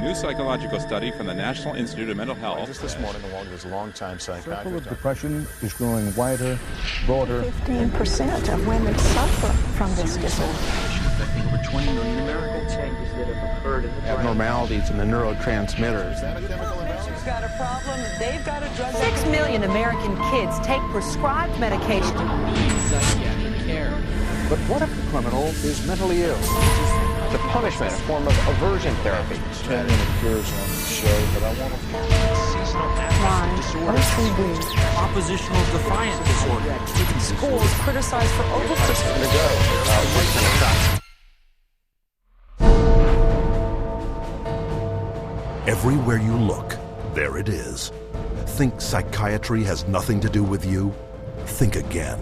new psychological study from the National Institute of Mental Health. Just this morning, along with his longtime psychiatrist. The circle of depression is growing wider, broader. 15% of women suffer from this disorder. Affecting over 20 million Americans. Changes that have occurred in the brain. Abnormalities in the neurotransmitters. Is that a chemical imbalance? Patient's got a problem, they've got a drug. 6 million American kids take prescribed medication. Psychiatric care. But what if the criminal is mentally ill? The punishment, a form of aversion therapy. 10 minute cures on the show, but I want to... Seasonal affective disorder. Oppositional defiant disorder. Schools criticized for over-prescribing. Everywhere you look, there it is. Think psychiatry has nothing to do with you? Think again.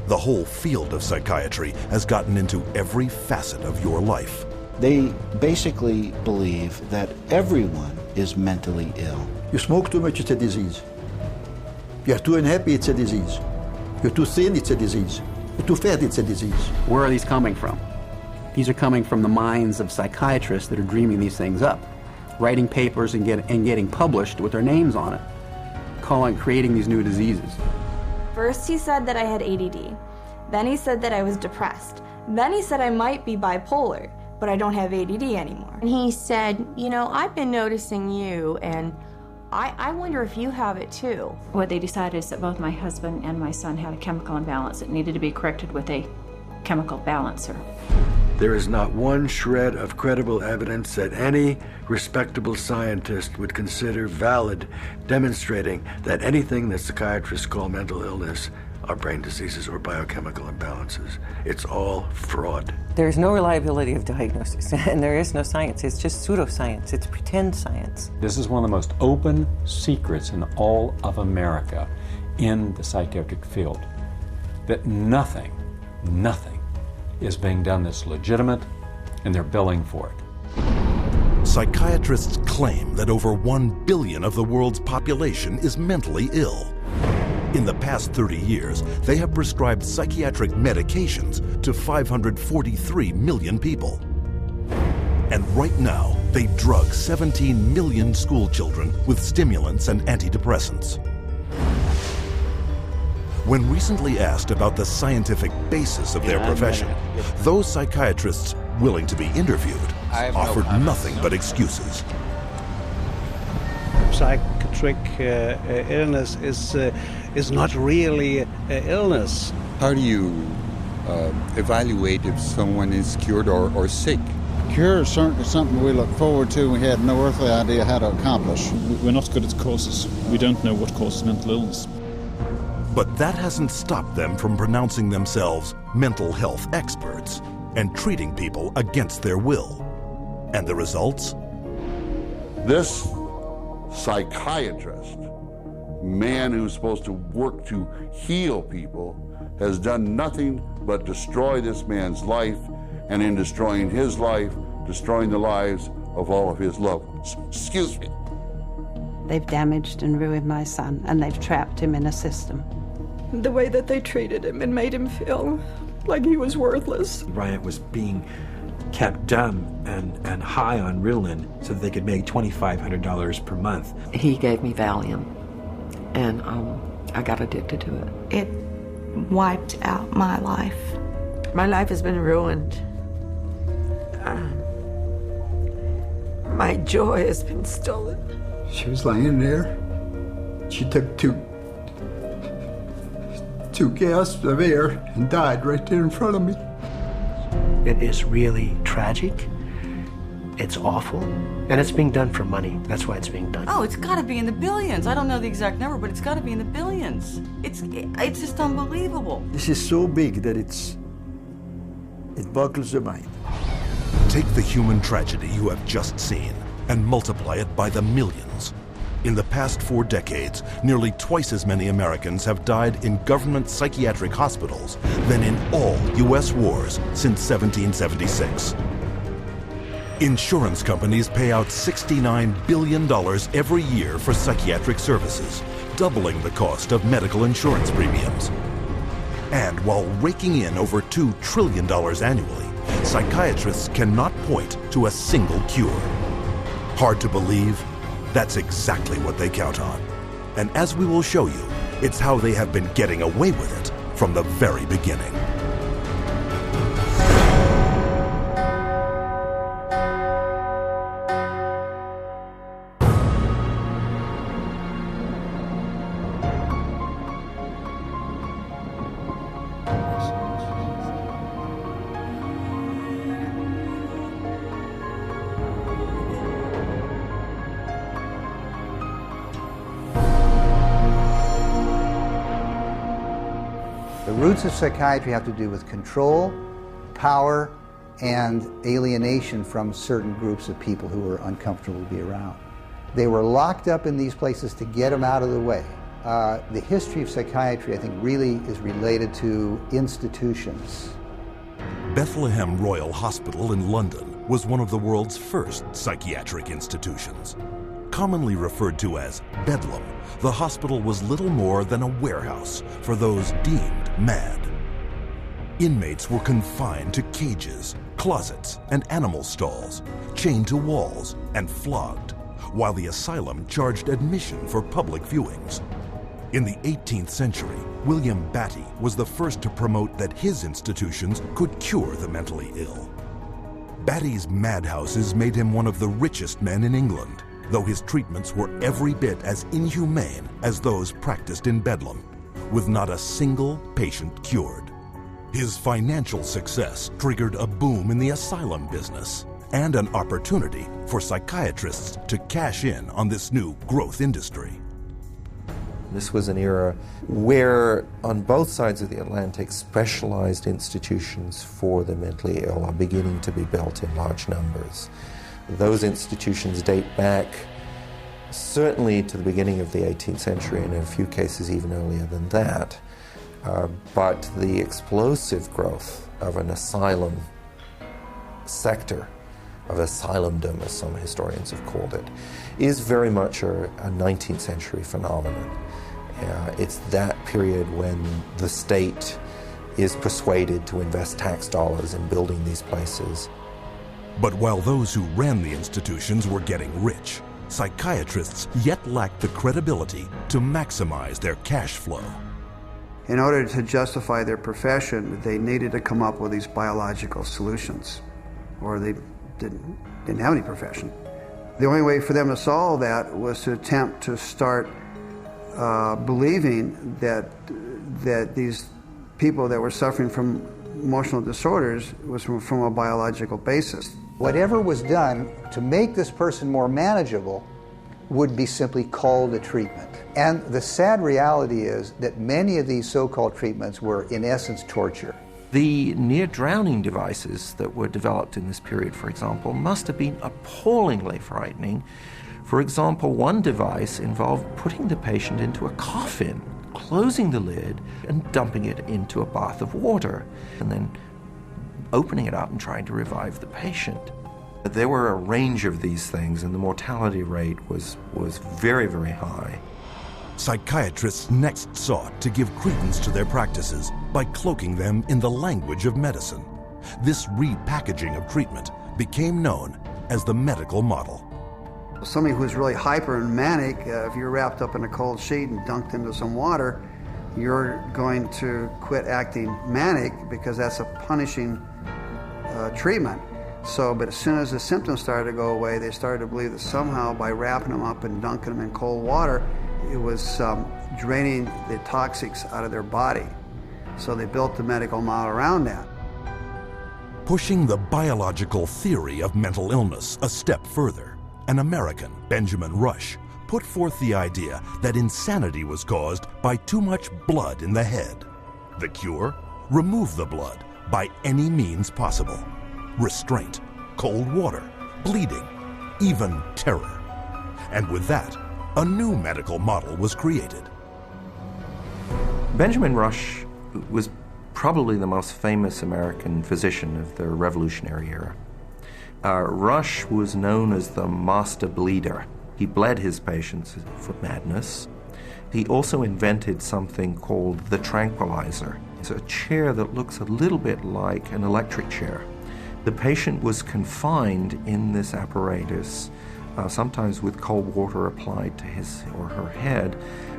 The whole field of psychiatry has gotten into every facet of your life. They basically believe that everyone is mentally ill. You smoke too much, it's a disease. You're too unhappy, it's a disease. You're too thin, it's a disease. You're too fat, it's a disease. Where are these coming from? These are coming from the minds of psychiatrists that are dreaming these things up, writing papers and getting published with their names on it, creating these new diseases. First he said that I had ADD. Then he said that I was depressed. Then he said I might be bipolar, but I don't have ADD anymore. And he said, you know, I've been noticing you, and I wonder if you have it too. What they decided is that both my husband and my son had a chemical imbalance that needed to be corrected with a chemical balancer. There is not one shred of credible evidence that any respectable scientist would consider valid, demonstrating that anything that psychiatrists call mental illness are brain diseases or biochemical imbalances. It's all fraud. There's no reliability of diagnosis, and there is no science. It's just pseudoscience. It's pretend science. This is one of the most open secrets in all of America in the psychiatric field, that nothing is being done that's legitimate, and they're billing for it. Psychiatrists claim that over 1 billion of the world's population is mentally ill. In the past 30 years, they have prescribed psychiatric medications to 543 million people. And right now, they drug 17 million school children with stimulants and antidepressants. When recently asked about the scientific basis of their profession, those psychiatrists willing to be interviewed offered nothing but excuses. Psychiatric illness is not really illness. How do you evaluate if someone is cured or sick? Cure is certainly something we look forward to. We had no earthly idea how to accomplish. We're not good at causes. We don't know what causes mental illness. But that hasn't stopped them from pronouncing themselves mental health experts and treating people against their will. And the results? This psychiatrist, man who's supposed to work to heal people, has done nothing but destroy this man's life, and in destroying his life, destroying the lives of all of his loved ones. Excuse me. They've damaged and ruined my son, and they've trapped him in a system. The way that they treated him and made him feel like he was worthless. Bryant was being kept dumb and high on Ritalin so that they could make $2,500 per month. He gave me Valium, and I got addicted to it. It wiped out my life. My life has been ruined. My joy has been stolen. She was laying there. She took two gasps of air and died right there in front of me. It is really tragic. It's awful. And it's being done for money. That's why it's being done. Oh, it's got to be in the billions. I don't know the exact number, but it's got to be in the billions. It's just unbelievable. This is so big that it boggles the mind. Take the human tragedy you have just seen and multiply it by the millions. In the past 4 decades, nearly twice as many Americans have died in government psychiatric hospitals than in all U.S. wars since 1776. Insurance companies pay out $69 billion every year for psychiatric services, doubling the cost of medical insurance premiums. And while raking in over $2 trillion annually, psychiatrists cannot point to a single cure. Hard to believe? That's exactly what they count on. And as we will show you, it's how they have been getting away with it from the very beginning. The roots of psychiatry have to do with control, power, and alienation from certain groups of people who were uncomfortable to be around. They were locked up in these places to get them out of the way. The history of psychiatry, I think, really is related to institutions. Bethlehem Royal Hospital in London was one of the world's first psychiatric institutions. Commonly referred to as Bedlam, the hospital was little more than a warehouse for those deemed mad. Inmates were confined to cages, closets, and animal stalls, chained to walls and flogged, while the asylum charged admission for public viewings. In the 18th century, William Batty was the first to promote that his institutions could cure the mentally ill. Batty's madhouses made him one of the richest men in England, though his treatments were every bit as inhumane as those practiced in Bedlam, with not a single patient cured. His financial success triggered a boom in the asylum business and an opportunity for psychiatrists to cash in on this new growth industry. This was an era where, on both sides of the Atlantic, specialized institutions for the mentally ill are beginning to be built in large numbers. Those institutions date back certainly to the beginning of the 18th century, and in a few cases even earlier than that. But the explosive growth of an asylum sector, of asylumdom, as some historians have called it, is very much a 19th century phenomenon. It's that period when the state is persuaded to invest tax dollars in building these places. But while those who ran the institutions were getting rich, psychiatrists yet lacked the credibility to maximize their cash flow. In order to justify their profession, they needed to come up with these biological solutions, or they didn't have any profession. The only way for them to solve that was to attempt to start believing that these people that were suffering from emotional disorders was from a biological basis. Whatever was done to make this person more manageable would be simply called a treatment. And the sad reality is that many of these so-called treatments were, in essence, torture. The near-drowning devices that were developed in this period, for example, must have been appallingly frightening. For example, one device involved putting the patient into a coffin, closing the lid, and dumping it into a bath of water, and then opening it up and trying to revive the patient. There were a range of these things, and the mortality rate was very, very high. Psychiatrists next sought to give credence to their practices by cloaking them in the language of medicine. This repackaging of treatment became known as the medical model. Somebody who's really hyper and manic, if you're wrapped up in a cold sheet and dunked into some water, you're going to quit acting manic because that's a punishing treatment. But as soon as the symptoms started to go away, they started to believe that somehow by wrapping them up and dunking them in cold water, it was draining the toxics out of their body. So they built the medical model around that. Pushing the biological theory of mental illness a step further, an American, Benjamin Rush, put forth the idea that insanity was caused by too much blood in the head. The cure? Remove the blood by any means possible. Restraint, cold water, bleeding, even terror. And with that, a new medical model was created. Benjamin Rush was probably the most famous American physician of the Revolutionary era. Rush was known as the master bleeder. He bled his patients for madness. He also invented something called the tranquilizer. It's a chair that looks a little bit like an electric chair. The patient was confined in this apparatus sometimes with cold water applied to his or her head,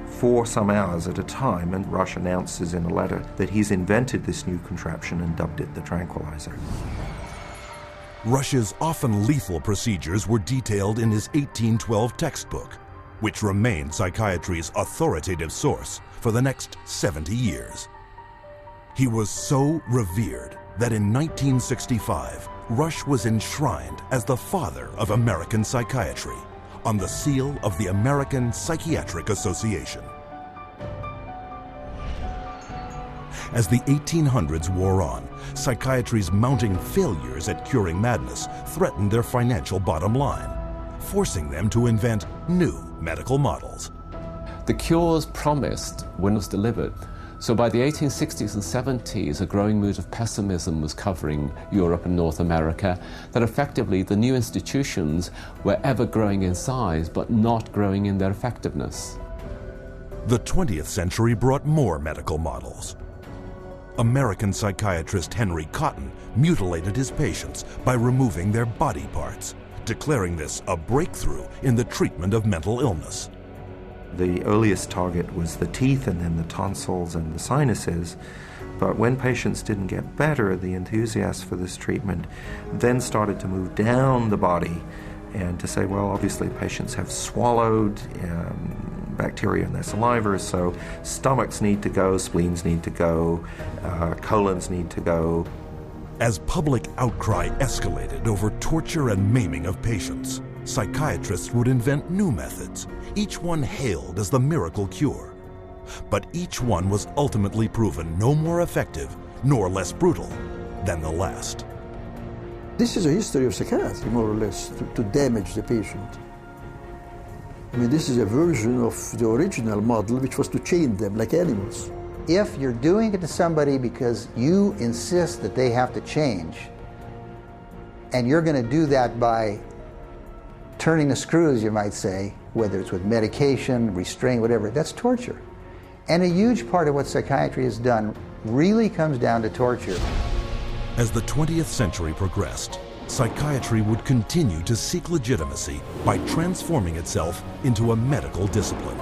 for some hours at a time, and Rush announces in a letter that he's invented this new contraption and dubbed it the tranquilizer. Rush's often lethal procedures were detailed in his 1812 textbook, which remained psychiatry's authoritative source for the next 70 years. He was so revered that in 1965, Rush was enshrined as the father of American psychiatry on the seal of the American Psychiatric Association. As the 1800s wore on, psychiatry's mounting failures at curing madness threatened their financial bottom line, forcing them to invent new medical models. The cures promised when it was delivered. So by the 1860s and 70s, a growing mood of pessimism was covering Europe and North America, that effectively the new institutions were ever growing in size, but not growing in their effectiveness. The 20th century brought more medical models. American psychiatrist Henry Cotton mutilated his patients by removing their body parts, declaring this a breakthrough in the treatment of mental illness. The earliest target was the teeth and then the tonsils and the sinuses. But when patients didn't get better, the enthusiasts for this treatment then started to move down the body and to say, well, obviously patients have swallowed bacteria in their saliva, so stomachs need to go, spleens need to go, colons need to go. As public outcry escalated over torture and maiming of patients, psychiatrists would invent new methods, each one hailed as the miracle cure. But each one was ultimately proven no more effective nor less brutal than the last. This is a history of psychiatry, more or less, to damage the patient. I mean, this is a version of the original model, which was to chain them like animals. If you're doing it to somebody because you insist that they have to change, and you're going to do that by turning the screws, you might say, whether it's with medication, restraint, whatever, that's torture. And a huge part of what psychiatry has done really comes down to torture. As the 20th century progressed, psychiatry would continue to seek legitimacy by transforming itself into a medical discipline.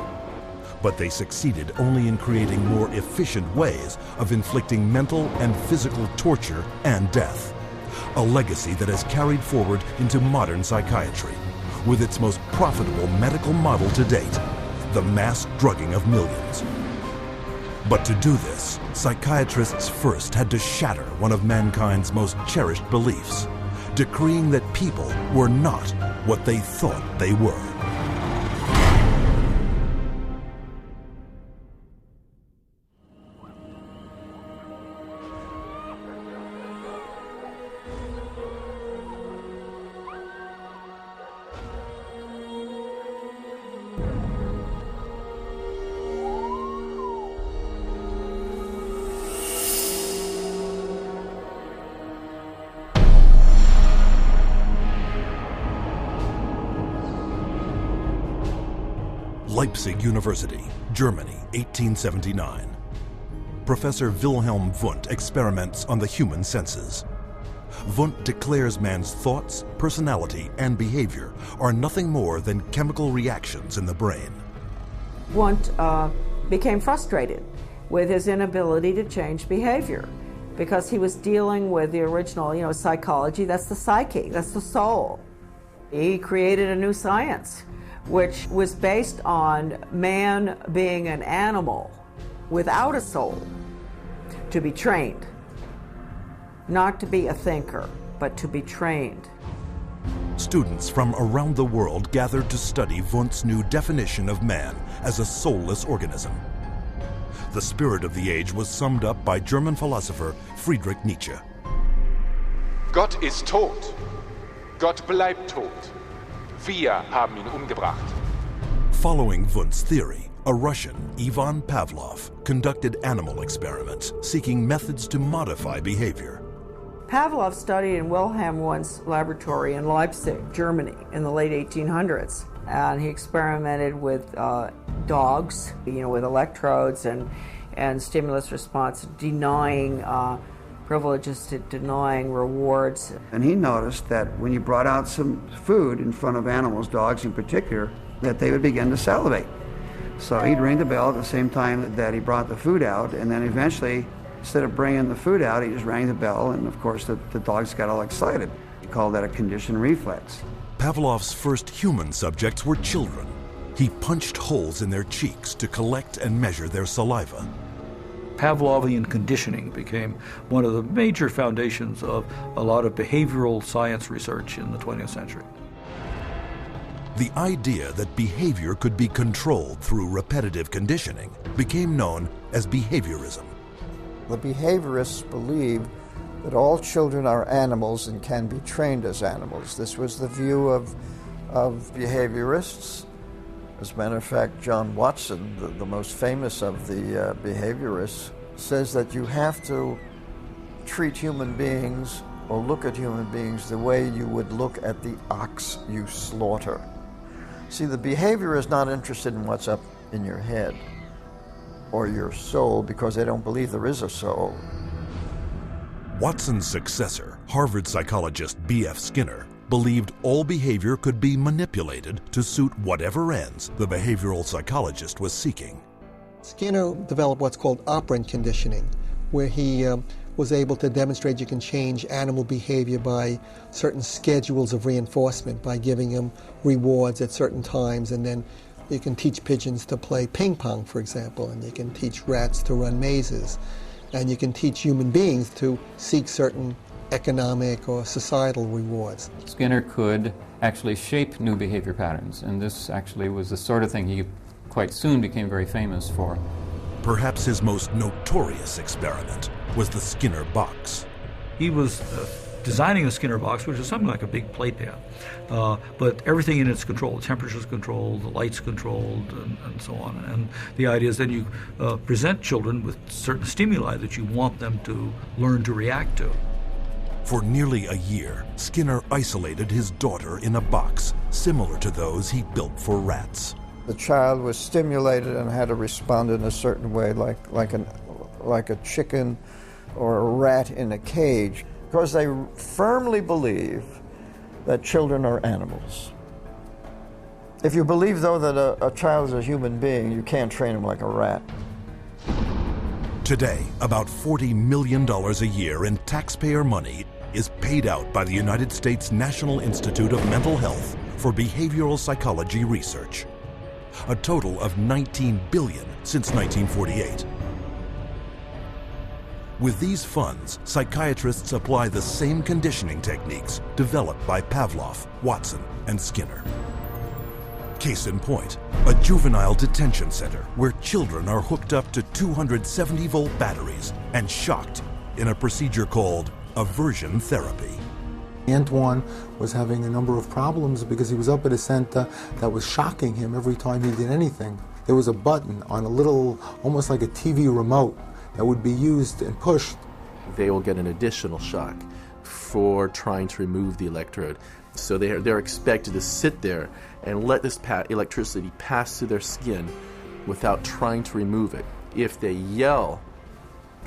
But they succeeded only in creating more efficient ways of inflicting mental and physical torture and death, a legacy that has carried forward into modern psychiatry, with its most profitable medical model to date, the mass drugging of millions. But to do this, psychiatrists first had to shatter one of mankind's most cherished beliefs, decreeing that people were not what they thought they were. Leipzig University, Germany, 1879. Professor Wilhelm Wundt experiments on the human senses. Wundt declares man's thoughts, personality, and behavior are nothing more than chemical reactions in the brain. Wundt became frustrated with his inability to change behavior because he was dealing with the original, psychology. That's the psyche, that's the soul. He created a new science, which was based on man being an animal without a soul, to be trained. Not to be a thinker, but to be trained. Students from around the world gathered to study Wundt's new definition of man as a soulless organism. The spirit of the age was summed up by German philosopher Friedrich Nietzsche. Gott ist tot. Gott bleibt tot. Wir haben ihn umgebracht. Following Wundt's theory, a Russian, Ivan Pavlov, conducted animal experiments seeking methods to modify behavior. Pavlov studied in Wilhelm Wundt's laboratory in Leipzig, Germany, in the late 1800s. And he experimented with dogs, with electrodes and stimulus response, denying privileges to denying rewards. And he noticed that when you brought out some food in front of animals, dogs in particular, that they would begin to salivate. So he'd ring the bell at the same time that he brought the food out, and then eventually, instead of bringing the food out, he just rang the bell, and of course the dogs got all excited. He called that a conditioned reflex. Pavlov's first human subjects were children. He punched holes in their cheeks to collect and measure their saliva. Pavlovian conditioning became one of the major foundations of a lot of behavioral science research in the 20th century. The idea that behavior could be controlled through repetitive conditioning became known as behaviorism. The behaviorists believed that all children are animals and can be trained as animals. This was the view of behaviorists. As a matter of fact, John Watson, the most famous of the behaviorists, says that you have to treat human beings or look at human beings the way you would look at the ox you slaughter. See, the behavior is not interested in what's up in your head or your soul because they don't believe there is a soul. Watson's successor, Harvard psychologist B.F. Skinner, believed all behavior could be manipulated to suit whatever ends the behavioral psychologist was seeking. Skinner developed what's called operant conditioning, where he was able to demonstrate you can change animal behavior by certain schedules of reinforcement, by giving them rewards at certain times, and then you can teach pigeons to play ping pong, for example, and you can teach rats to run mazes, and you can teach human beings to seek certain economic or societal rewards. Skinner could actually shape new behavior patterns, and this actually was the sort of thing he quite soon became very famous for. Perhaps his most notorious experiment was the Skinner box. He was designing a Skinner box, which is something like a big playpen, but everything in it's controlled. The temperature's controlled, the light's controlled, and so on. And the idea is then you present children with certain stimuli that you want them to learn to react to. For nearly a year, Skinner isolated his daughter in a box similar to those he built for rats. The child was stimulated and had to respond in a certain way, like a chicken or a rat in a cage, because they firmly believe that children are animals. If you believe, though, that a child is a human being, you can't train him like a rat. Today, about $40 million a year in taxpayer money is paid out by the United States National Institute of Mental Health for behavioral psychology research. A total of $19 billion since 1948. With these funds, psychiatrists apply the same conditioning techniques developed by Pavlov, Watson, and Skinner. Case in point, a juvenile detention center where children are hooked up to 270-volt batteries and shocked in a procedure called aversion therapy. Antoine was having a number of problems because he was up at a center that was shocking him every time he did anything. There was a button on a little, almost like a TV remote, that would be used and pushed. They will get an additional shock for trying to remove the electrode. So they're expected to sit there and let this electricity pass through their skin without trying to remove it. If they yell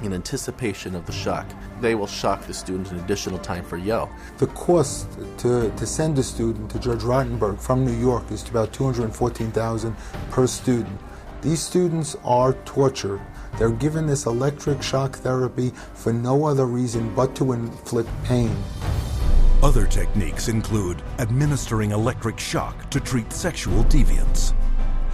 in anticipation of the shock, they will shock the student an additional time for yell. The cost to send a student to Judge Rottenberg from New York is about $214,000 per student. These students are tortured. They're given this electric shock therapy for no other reason but to inflict pain. Other techniques include administering electric shock to treat sexual deviance,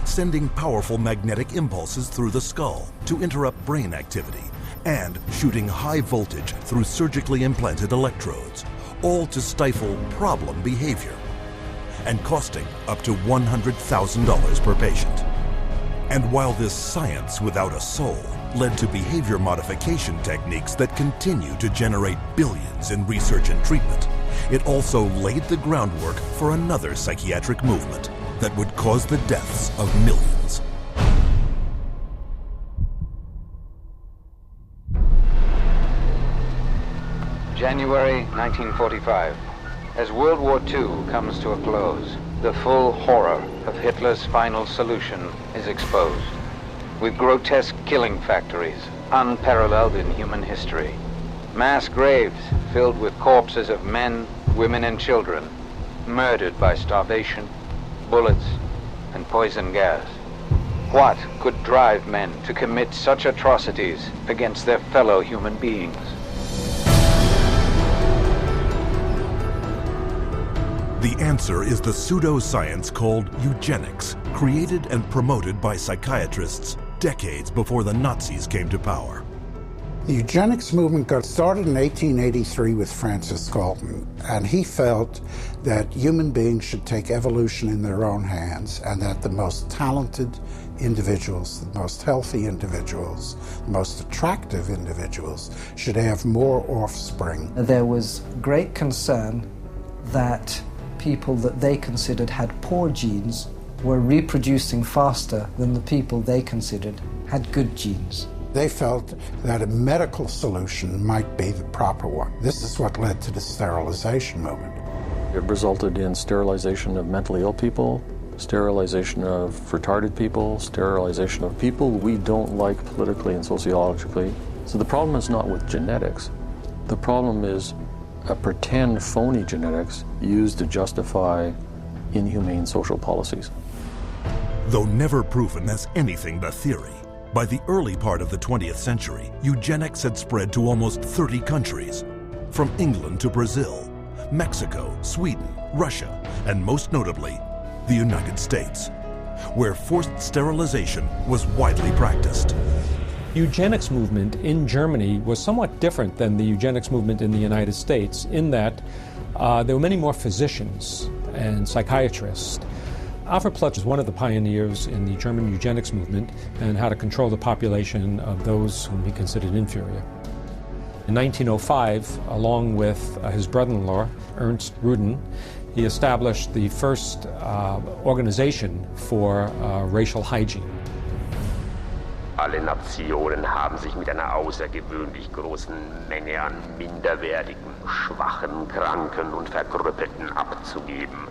sending powerful magnetic impulses through the skull to interrupt brain activity, and shooting high voltage through surgically implanted electrodes, all to stifle problem behavior, and costing up to $100,000 per patient. And while this science without a soul led to behavior modification techniques that continue to generate billions in research and treatment, it also laid the groundwork for another psychiatric movement that would cause the deaths of millions. January 1945. As World War II comes to a close, the full horror of Hitler's final solution is exposed, with grotesque killing factories unparalleled in human history. Mass graves filled with corpses of men, women, and children, murdered by starvation, bullets, and poison gas. What could drive men to commit such atrocities against their fellow human beings? The answer is the pseudoscience called eugenics, created and promoted by psychiatrists decades before the Nazis came to power. The eugenics movement got started in 1883 with Francis Galton, and he felt that human beings should take evolution in their own hands, and that the most talented individuals, the most healthy individuals, the most attractive individuals should have more offspring. There was great concern that people that they considered had poor genes were reproducing faster than the people they considered had good genes. They felt that a medical solution might be the proper one. This is what led to the sterilization movement. It resulted in sterilization of mentally ill people, sterilization of retarded people, sterilization of people we don't like politically and sociologically. So the problem is not with genetics. The problem is a pretend phony genetics used to justify inhumane social policies. Though never proven as anything but theory, by the early part of the 20th century, eugenics had spread to almost 30 countries, from England to Brazil, Mexico, Sweden, Russia, and most notably, the United States, where forced sterilization was widely practiced. Eugenics movement in Germany was somewhat different than the eugenics movement in the United States in that there were many more physicians and psychiatrists. Alfred Ploetz was one of the pioneers in the German eugenics movement and how to control the population of those whom he considered inferior. In 1905, along with his brother-in-law, Ernst Ruden, he established the first organization for racial hygiene. Alle Nationen haben sich mit einer außergewöhnlich großen Menge an minderwertigen, schwachen, kranken und Verkrüppelten abzugeben.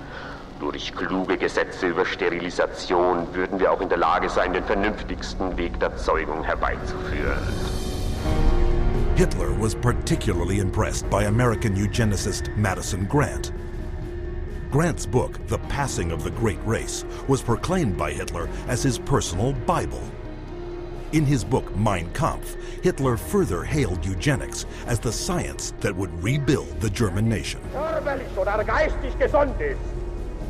Durch kluge Gesetze über Sterilisation würden wir auch in der Lage sein, den vernünftigsten Weg der Zeugung herbeizuführen. Hitler was particularly impressed by American eugenicist Madison Grant. Grant's book, The Passing of the Great Race, was proclaimed by Hitler as his personal Bible. In his book, Mein Kampf, Hitler further hailed eugenics as the science that would rebuild the German nation. Körperlich oder geistig gesund ist,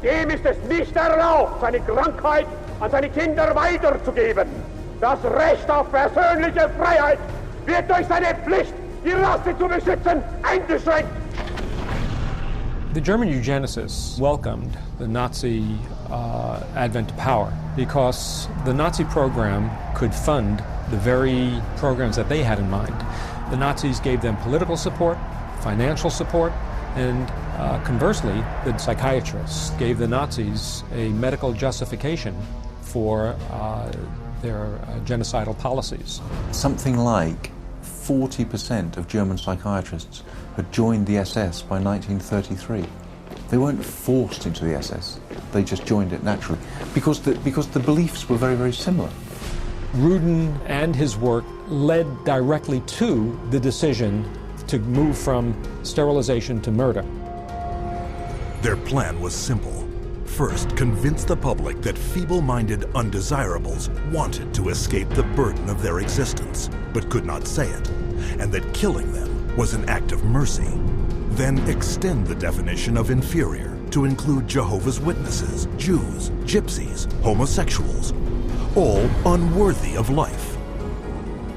dem ist es nicht erlaubt, seine Krankheit an seine Kinder weiterzugeben. Das Recht auf persönliche Freiheit wird durch seine Pflicht, die Rasse zu beschützen, eingeschränkt. The German eugenicists welcomed the Nazi advent to power because the Nazi program could fund the very programs that they had in mind. The Nazis gave them political support, financial support, and conversely, the psychiatrists gave the Nazis a medical justification for their genocidal policies. Something like 40% of German psychiatrists had joined the SS by 1933. They weren't forced into the SS, they just joined it naturally, because the beliefs were very, very similar. Ruden and his work led directly to the decision to move from sterilization to murder. Their plan was simple. First, convince the public that feeble-minded undesirables wanted to escape the burden of their existence, but could not say it, and that killing them was an act of mercy. Then extend the definition of inferior to include Jehovah's Witnesses, Jews, gypsies, homosexuals, all unworthy of life.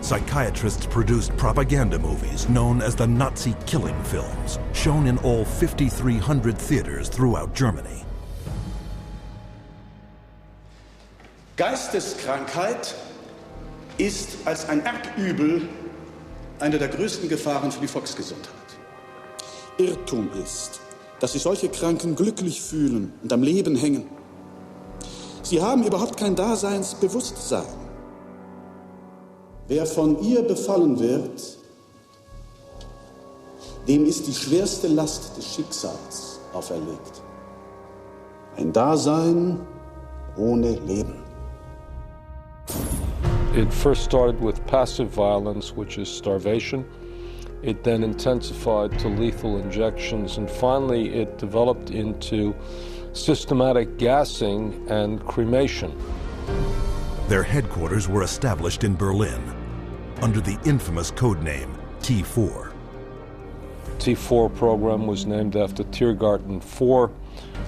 Psychiatrists produced propaganda movies known as the Nazi killing films, shown in all 5,300 theaters throughout Germany. Geisteskrankheit ist als ein Erbübel eine der größten Gefahren für die Volksgesundheit. Irrtum ist, dass sich solche Kranken glücklich fühlen und am Leben hängen. Sie haben überhaupt kein Daseinsbewusstsein. Wer von ihr befallen wird, dem ist die schwerste Last des Schicksals auferlegt. Ein Dasein ohne Leben. It first started with passive violence, which is starvation. It then intensified to lethal injections, and finally it developed into systematic gassing and cremation. Their headquarters were established in Berlin under the infamous codename T4. T4 program was named after Tiergarten 4,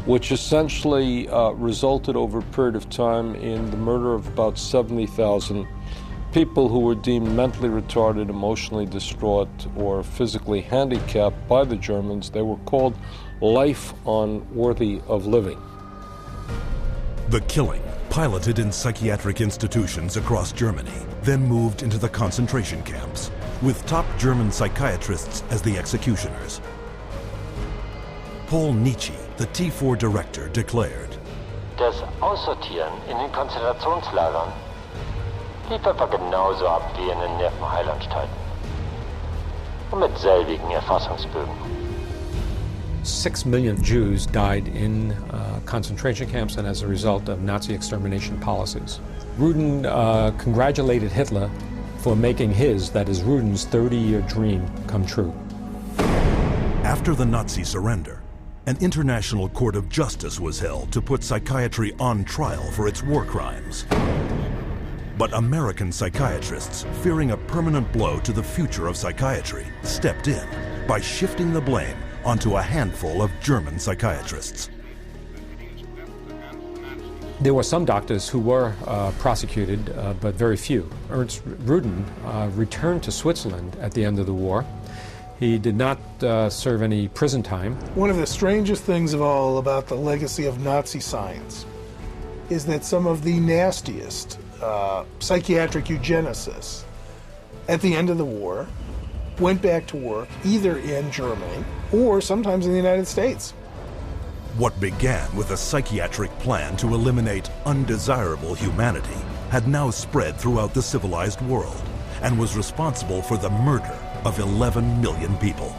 which essentially resulted over a period of time in the murder of about 70,000 people who were deemed mentally retarded, emotionally distraught, or physically handicapped by the Germans. They were called life unworthy of living. The killing, piloted in psychiatric institutions across Germany, then moved into the concentration camps, with top German psychiatrists as the executioners. Paul Nietzsche, the T4 director, declared, Das Aussortieren in den Konzentrationslagern lief etwa genauso ab wie in den Nervenheilanstalten. Und mit selbigen Erfassungsbögen. 6 million Jews died in concentration camps and as a result of Nazi extermination policies. Rudin congratulated Hitler for making his, that is Rudin's, 30-year dream come true. After the Nazi surrender, an international court of justice was held to put psychiatry on trial for its war crimes. But American psychiatrists, fearing a permanent blow to the future of psychiatry, stepped in by shifting the blame onto a handful of German psychiatrists. There were some doctors who were prosecuted, but very few. Ernst Rudin returned to Switzerland at the end of the war. He did not serve any prison time. One of the strangest things of all about the legacy of Nazi science is that some of the nastiest psychiatric eugenicists at the end of the war went back to work either in Germany or sometimes in the United States. What began with a psychiatric plan to eliminate undesirable humanity had now spread throughout the civilized world and was responsible for the murder of 11 million people.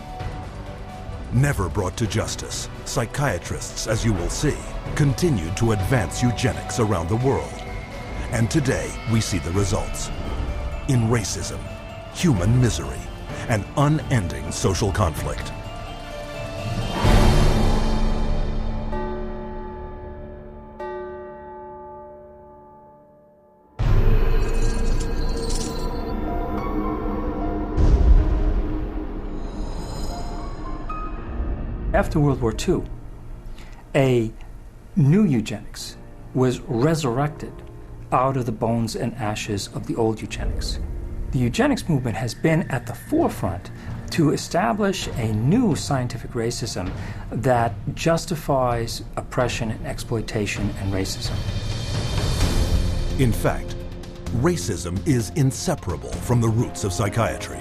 Never brought to justice, psychiatrists, as you will see, continued to advance eugenics around the world. And today we see the results. In racism, human misery, and unending social conflict. After World War II, a new eugenics was resurrected out of the bones and ashes of the old eugenics. The eugenics movement has been at the forefront to establish a new scientific racism that justifies oppression and exploitation and racism. In fact, racism is inseparable from the roots of psychiatry.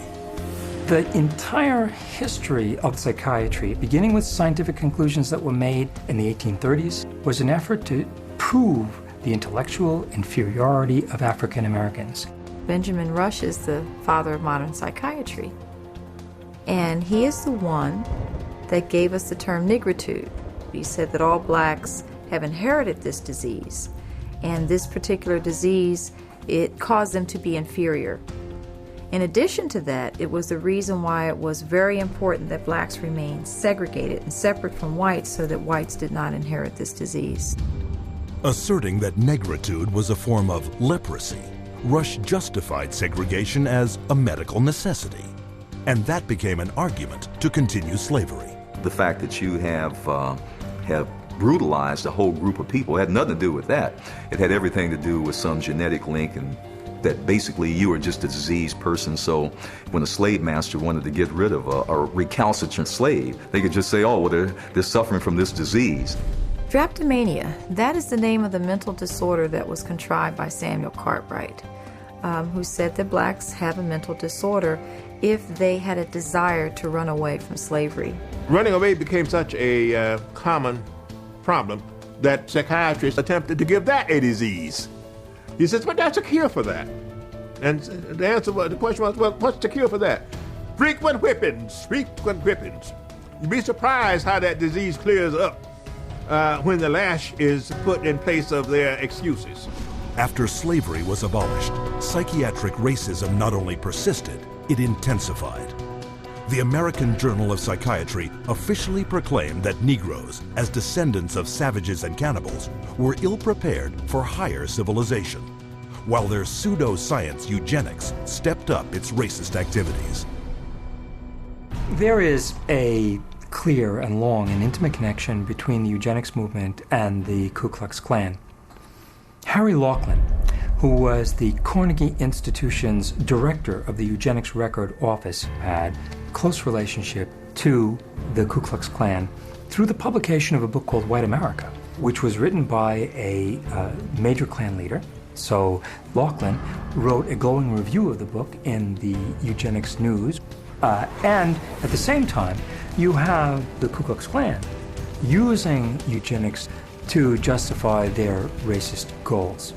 The entire history of psychiatry, beginning with scientific conclusions that were made in the 1830s, was an effort to prove the intellectual inferiority of African Americans. Benjamin Rush is the father of modern psychiatry. And he is the one that gave us the term nigritude. He said that all blacks have inherited this disease. And this particular disease, it caused them to be inferior. In addition to that, it was the reason why it was very important that blacks remain segregated and separate from whites so that whites did not inherit this disease. Asserting that negritude was a form of leprosy, Rush justified segregation as a medical necessity. And that became an argument to continue slavery. The fact that you have brutalized a whole group of people had nothing to do with that. It had everything to do with some genetic link, and that basically you were just a diseased person. So when a slave master wanted to get rid of a recalcitrant slave, they could just say, oh, well, they're suffering from this disease. Drapetomania, that is the name of the mental disorder that was contrived by Samuel Cartwright, who said that blacks have a mental disorder if they had a desire to run away from slavery. Running away became such a common problem that psychiatrists attempted to give that a disease. He says, but that's a cure for that. And the question was, well, what's the cure for that? Frequent whippings, frequent whippings. You'd be surprised how that disease clears up when the lash is put in place of their excuses. After slavery was abolished, psychiatric racism not only persisted, it intensified. the American Journal of Psychiatry officially proclaimed that Negroes, as descendants of savages and cannibals, were ill-prepared for higher civilization, while their pseudoscience eugenics stepped up its racist activities. There is a clear and long and intimate connection between the eugenics movement and the Ku Klux Klan. Harry Laughlin, who was the Carnegie Institution's director of the Eugenics Record Office, had a close relationship to the Ku Klux Klan through the publication of a book called White America, which was written by a major Klan leader. So Laughlin wrote a glowing review of the book in the Eugenics News. And at the same time, you have the Ku Klux Klan using eugenics to justify their racist goals.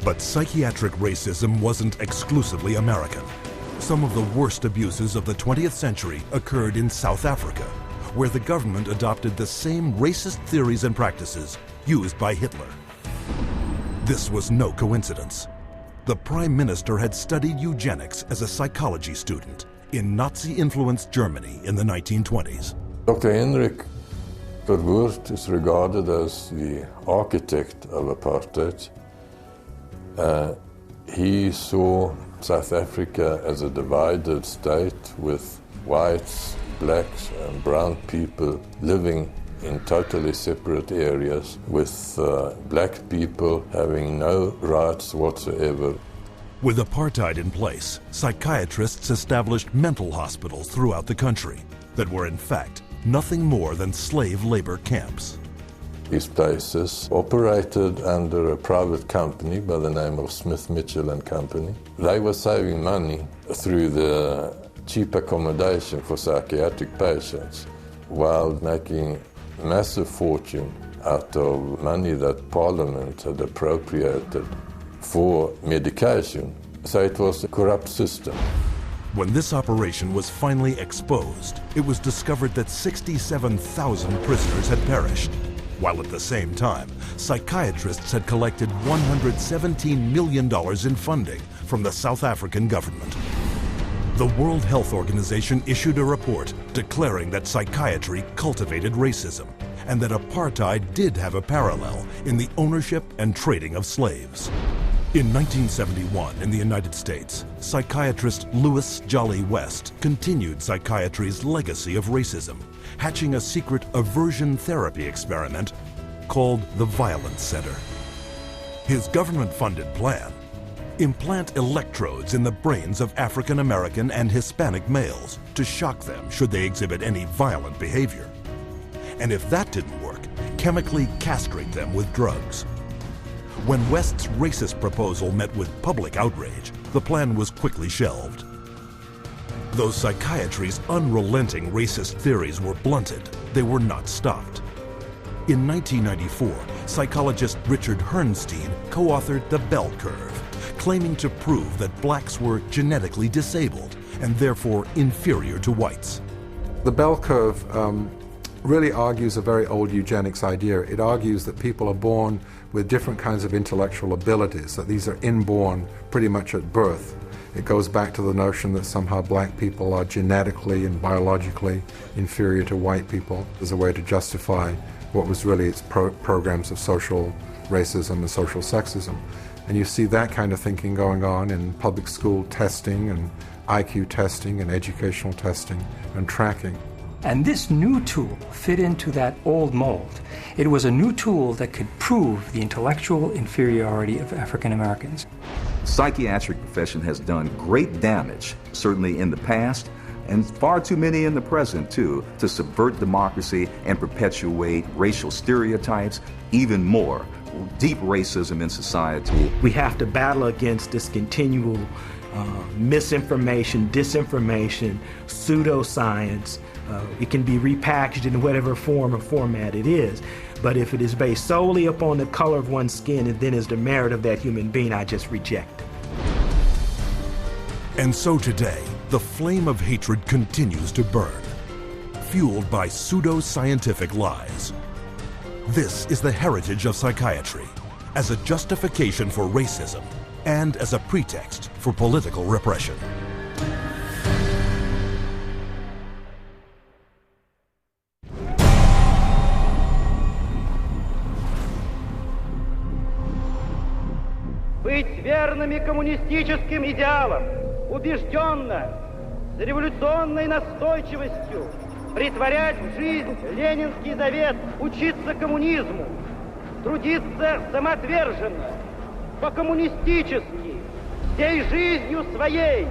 But psychiatric racism wasn't exclusively American. Some of the worst abuses of the 20th century occurred in South Africa, where the government adopted the same racist theories and practices used by Hitler. This was no coincidence. The Prime Minister had studied eugenics as a psychology student in Nazi-influenced Germany in the 1920s. Dr. Hendrik Verwoerd is regarded as the architect of apartheid. He saw South Africa as a divided state with whites, blacks and brown people living in totally separate areas, with black people having no rights whatsoever. With apartheid in place, psychiatrists established mental hospitals throughout the country that were in fact nothing more than slave labor camps. These places operated under a private company by the name of Smith, Mitchell and Company. They were saving money through the cheap accommodation for psychiatric patients while making massive fortune out of money that Parliament had appropriated for medication. So it was a corrupt system. When this operation was finally exposed, it was discovered that 67,000 prisoners had perished, while at the same time, psychiatrists had collected $117 million in funding from the South African government. The World Health Organization issued a report declaring that psychiatry cultivated racism and that apartheid did have a parallel in the ownership and trading of slaves. In 1971, in the United States, psychiatrist Louis Jolly West continued psychiatry's legacy of racism, hatching a secret aversion therapy experiment called the Violence Center. His government-funded plan: implant electrodes in the brains of African American and Hispanic males to shock them should they exhibit any violent behavior. And if that didn't work, chemically castrate them with drugs. When West's racist proposal met with public outrage, the plan was quickly shelved. Though psychiatry's unrelenting racist theories were blunted, they were not stopped. In 1994, psychologist Richard Herrnstein co-authored The Bell Curve, claiming to prove that blacks were genetically disabled and therefore inferior to whites. The Bell Curve really argues a very old eugenics idea. It argues that people are born with different kinds of intellectual abilities, that these are inborn pretty much at birth. It goes back to the notion that somehow black people are genetically and biologically inferior to white people as a way to justify what was really its programs of social racism and social sexism. And you see that kind of thinking going on in public school testing and IQ testing and educational testing and tracking. And this new tool fit into that old mold. It was a new tool that could prove the intellectual inferiority of African Americans. The psychiatric profession has done great damage, certainly in the past, and far too many in the present, too, to subvert democracy and perpetuate racial stereotypes, even more, deep racism in society. We have to battle against this continual misinformation, disinformation, pseudoscience. It can be repackaged in whatever form or format it is. But if it is based solely upon the color of one's skin and then is the merit of that human being, I just reject it. And so today, the flame of hatred continues to burn, fueled by pseudo-scientific lies. This is the heritage of psychiatry, as a justification for racism and as a pretext for political repression. быть верными коммунистическим идеалам, убежденно, с революционной настойчивостью претворять в жизнь ленинский завет, учиться коммунизму, трудиться самоотверженно, по-коммунистически, всей жизнью своей,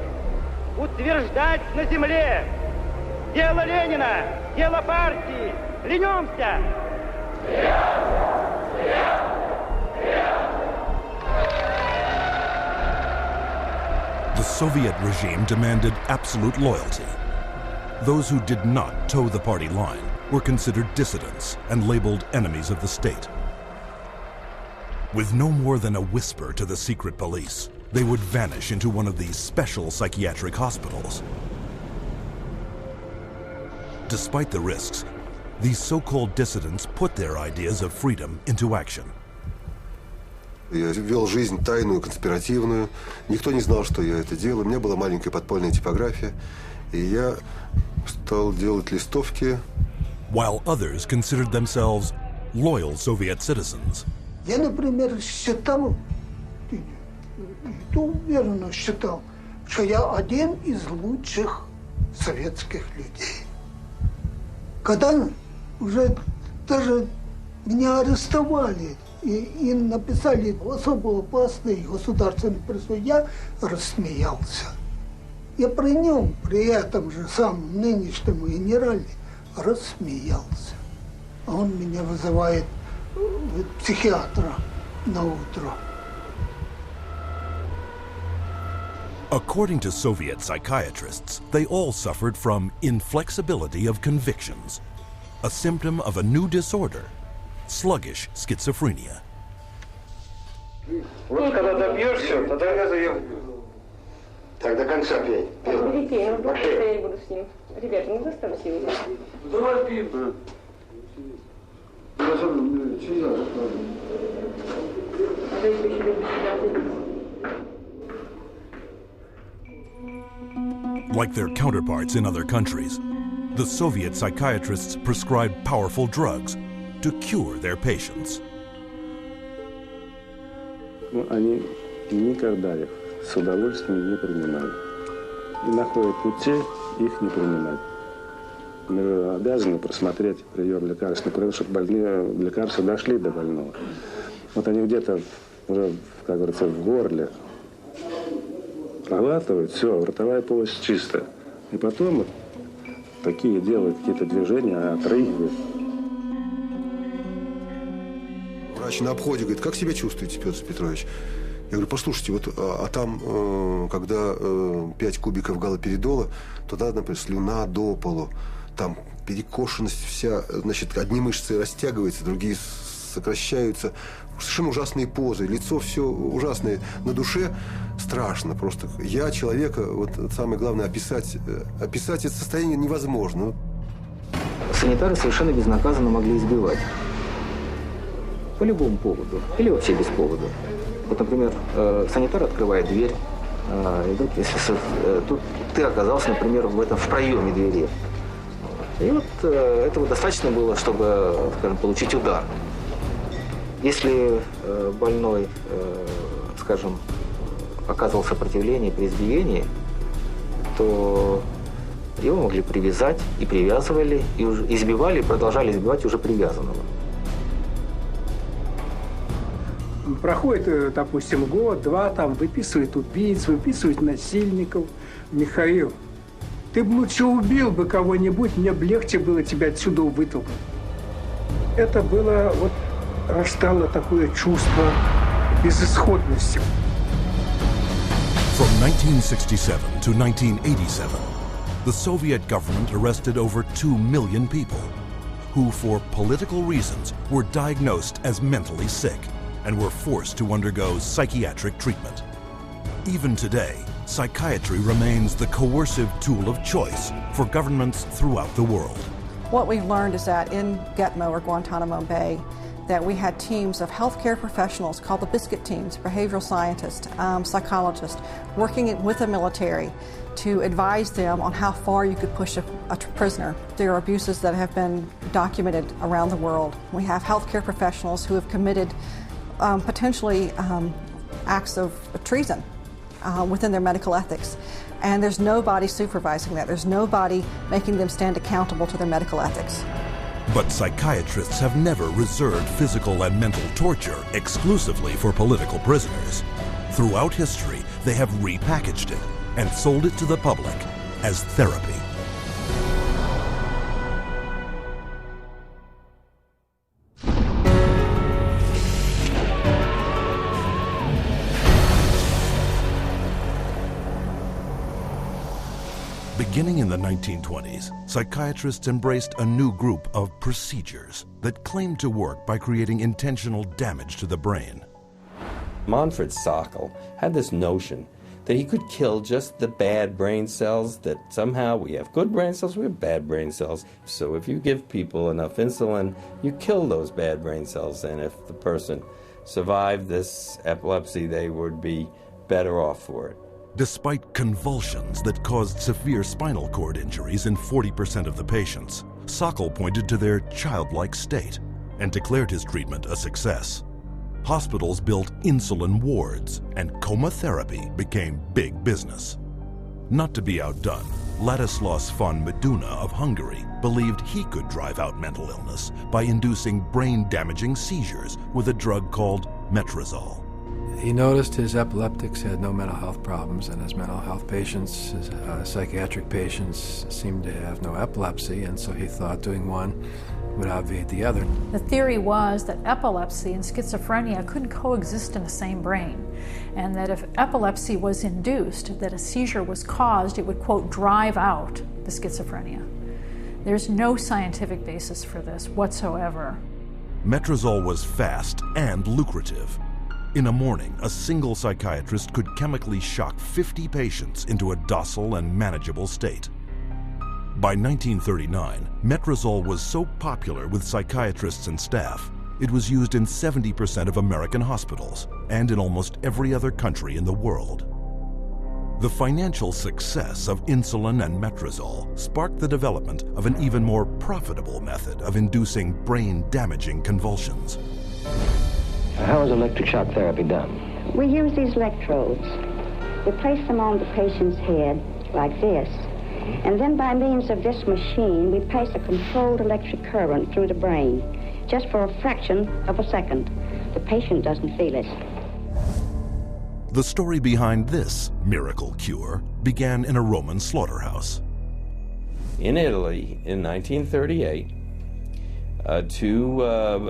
утверждать на земле дело Ленина, дело партии. Клянемся! The Soviet regime demanded absolute loyalty. Those who did not toe the party line were considered dissidents and labeled enemies of the state. With no more than a whisper to the secret police, they would vanish into one of these special psychiatric hospitals. Despite the risks, these so-called dissidents put their ideas of freedom into action. Я вел жизнь тайную, конспиративную. Никто не знал, что я это делаю. У меня была маленькая подпольная типография. И я стал делать листовки. While others considered themselves loyal Soviet citizens. Я, например, считал, и то уверенно считал, что я один из лучших советских людей. Когда уже даже меня арестовали и написали особо опасный государственный присуд, я рассмеялся. Я при нем, при этом же самом нынешнем генерале, рассмеялся. А он меня вызывает психиатра на утро. According to Soviet psychiatrists, they all suffered from inflexibility of convictions, a symptom of a new disorder, sluggish schizophrenia. Вот когда добьешься, тогда я заем. Так до конца пей. Я не буду с ним. Ребята, ну заставьте его. Давай пей, брат. Like their counterparts in other countries, the Soviet psychiatrists prescribed powerful drugs to cure their patients. Они никогда их с удовольствием не принимали. И находят пути их не принимать. Мы обязаны просмотреть прием лекарственных продуктов, чтобы больные лекарства дошли до больного. Вот они где-то уже, как говорится, в горле проглатывают, все, ротовая полость чистая. И потом вот такие делают какие-то движения, отрыгивают. Врач на обходе говорит: как себя чувствуете, Петр Петрович? Я говорю: послушайте, вот, там, когда 5 кубиков галоперидола, то надо, например, слюна до полу, там перекошенность вся, значит, одни мышцы растягиваются, другие сокращаются, совершенно ужасные позы, лицо все ужасное, на душе страшно просто. Я человека, вот самое главное, описать это состояние невозможно. Санитары совершенно безнаказанно могли избивать. По любому поводу. Или вообще без повода. Вот, например, санитар открывает дверь, и если тут ты оказался, например, в проеме двери. И вот этого достаточно было, чтобы, скажем, получить удар. Если больной, скажем, оказывал сопротивление при избиении, то его могли привязать, и привязывали, и избивали, и продолжали избивать уже привязанного. Проходит, допустим, год-два, там выписывают убийц, выписывают насильников. Михаил, ты бы лучше убил бы кого-нибудь, мне бы легче было тебя отсюда вытолкнуть. Это было, вот, растало такое чувство безысходности. From 1967 to 1987, the Soviet government arrested over 2 million people who, for political reasons, were diagnosed as mentally sick and were forced to undergo psychiatric treatment. Even today, psychiatry remains the coercive tool of choice for governments throughout the world. What we've learned is that in Gitmo or Guantanamo Bay, that we had teams of healthcare professionals called the biscuit teams, behavioral scientists, psychologists, working with the military to advise them on how far you could push a prisoner. There are abuses that have been documented around the world. We have healthcare professionals who have committed potentially acts of treason within their medical ethics. And there's nobody supervising that. There's nobody making them stand accountable to their medical ethics. But psychiatrists have never reserved physical and mental torture exclusively for political prisoners. Throughout history, they have repackaged it and sold it to the public as therapy. Beginning in the 1920s, psychiatrists embraced a new group of procedures that claimed to work by creating intentional damage to the brain. Manfred Sokal had this notion that he could kill just the bad brain cells, that somehow we have good brain cells, we have bad brain cells. So if you give people enough insulin, you kill those bad brain cells, and if the person survived this epilepsy, they would be better off for it. Despite convulsions that caused severe spinal cord injuries in 40% of the patients, Sokal pointed to their childlike state and declared his treatment a success. Hospitals built insulin wards, and coma therapy became big business. Not to be outdone, Ladislaus von Meduna of Hungary believed he could drive out mental illness by inducing brain-damaging seizures with a drug called metrazole. He noticed his epileptics had no mental health problems, and his mental health patients, his psychiatric patients, seemed to have no epilepsy, and so he thought doing one would obviate the other. The theory was that epilepsy and schizophrenia couldn't coexist in the same brain, and that if epilepsy was induced, that a seizure was caused, it would, quote, drive out the schizophrenia. There's no scientific basis for this whatsoever. Metrazole was fast and lucrative. In a morning, a single psychiatrist could chemically shock 50 patients into a docile and manageable state. By 1939, metrazole was so popular with psychiatrists and staff, it was used in 70% of American hospitals and in almost every other country in the world. The financial success of insulin and metrazole sparked the development of an even more profitable method of inducing brain-damaging convulsions. How is electric shock therapy done? We use these electrodes. We place them on the patient's head like this, and then by means of this machine, we pass a controlled electric current through the brain, just for a fraction of a second. The patient doesn't feel it. The story behind this miracle cure began in a Roman slaughterhouse. In Italy, in 1938, two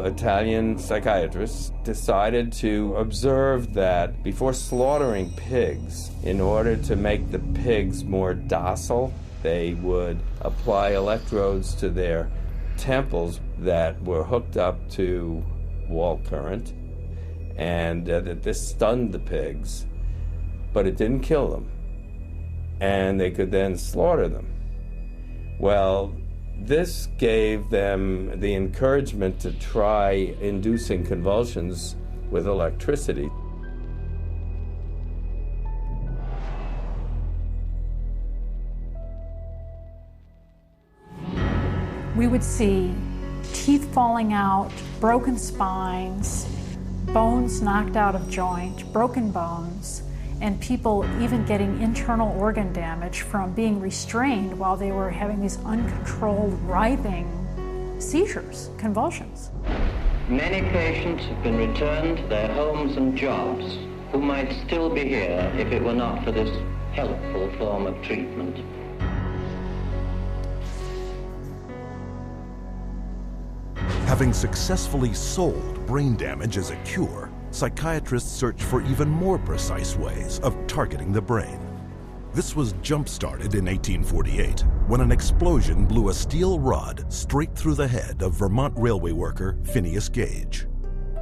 Italian psychiatrists decided to observe that before slaughtering pigs, in order to make the pigs more docile, they would apply electrodes to their temples that were hooked up to wall current, and that this stunned the pigs, but it didn't kill them, and they could then slaughter them. Well, this gave them the encouragement to try inducing convulsions with electricity. We would see teeth falling out, broken spines, bones knocked out of joint, broken bones, and people even getting internal organ damage from being restrained while they were having these uncontrolled writhing seizures, convulsions. Many patients have been returned to their homes and jobs who might still be here if it were not for this helpful form of treatment. Having successfully sold brain damage as a cure, psychiatrists searched for even more precise ways of targeting the brain. This was jump-started in 1848 when an explosion blew a steel rod straight through the head of Vermont railway worker Phineas Gage.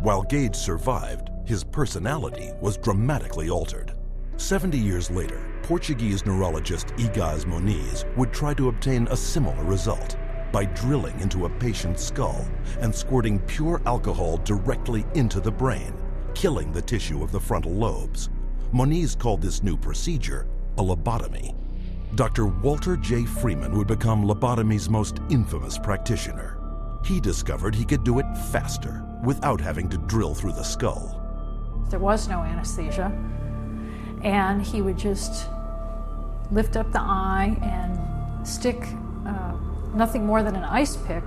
While Gage survived, his personality was dramatically altered. 70 years later, Portuguese neurologist Egas Moniz would try to obtain a similar result by drilling into a patient's skull and squirting pure alcohol directly into the brain, killing the tissue of the frontal lobes. Moniz called this new procedure a lobotomy. Dr. Walter J. Freeman would become lobotomy's most infamous practitioner. He discovered he could do it faster without having to drill through the skull. There was no anesthesia. And he would just lift up the eye and stick nothing more than an ice pick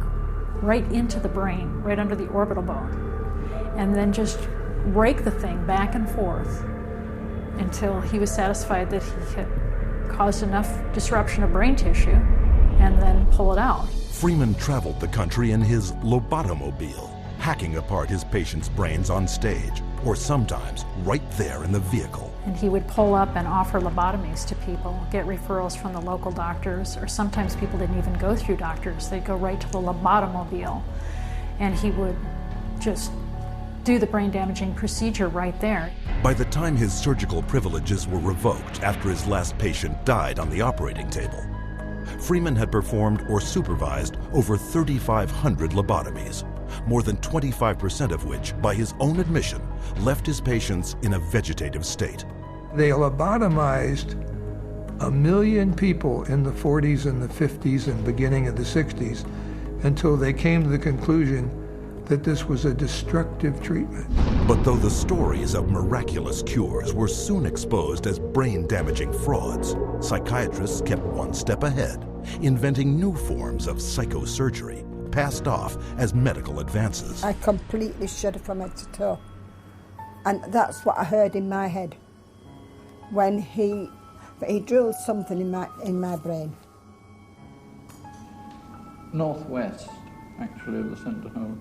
right into the brain, right under the orbital bone, and then just rake the thing back and forth until he was satisfied that he had caused enough disruption of brain tissue, and then pull it out. Freeman traveled the country in his lobotomobile, hacking apart his patients' brains on stage, or sometimes right there in the vehicle. And he would pull up and offer lobotomies to people, get referrals from the local doctors, or sometimes people didn't even go through doctors. They'd go right to the lobotomobile, and he would just do the brain-damaging procedure right there. By the time his surgical privileges were revoked after his last patient died on the operating table, Freeman had performed or supervised over 3,500 lobotomies, more than 25% of which, by his own admission, left his patients in a vegetative state. They lobotomized 1 million people in the 40s and the 50s and beginning of the 60s until they came to the conclusion that this was a destructive treatment. But though the stories of miraculous cures were soon exposed as brain-damaging frauds, psychiatrists kept one step ahead, inventing new forms of psychosurgery, passed off as medical advances. I completely shuddered from head to toe. And that's what I heard in my head when he drilled something in my brain. Northwest, actually, of the centre hole.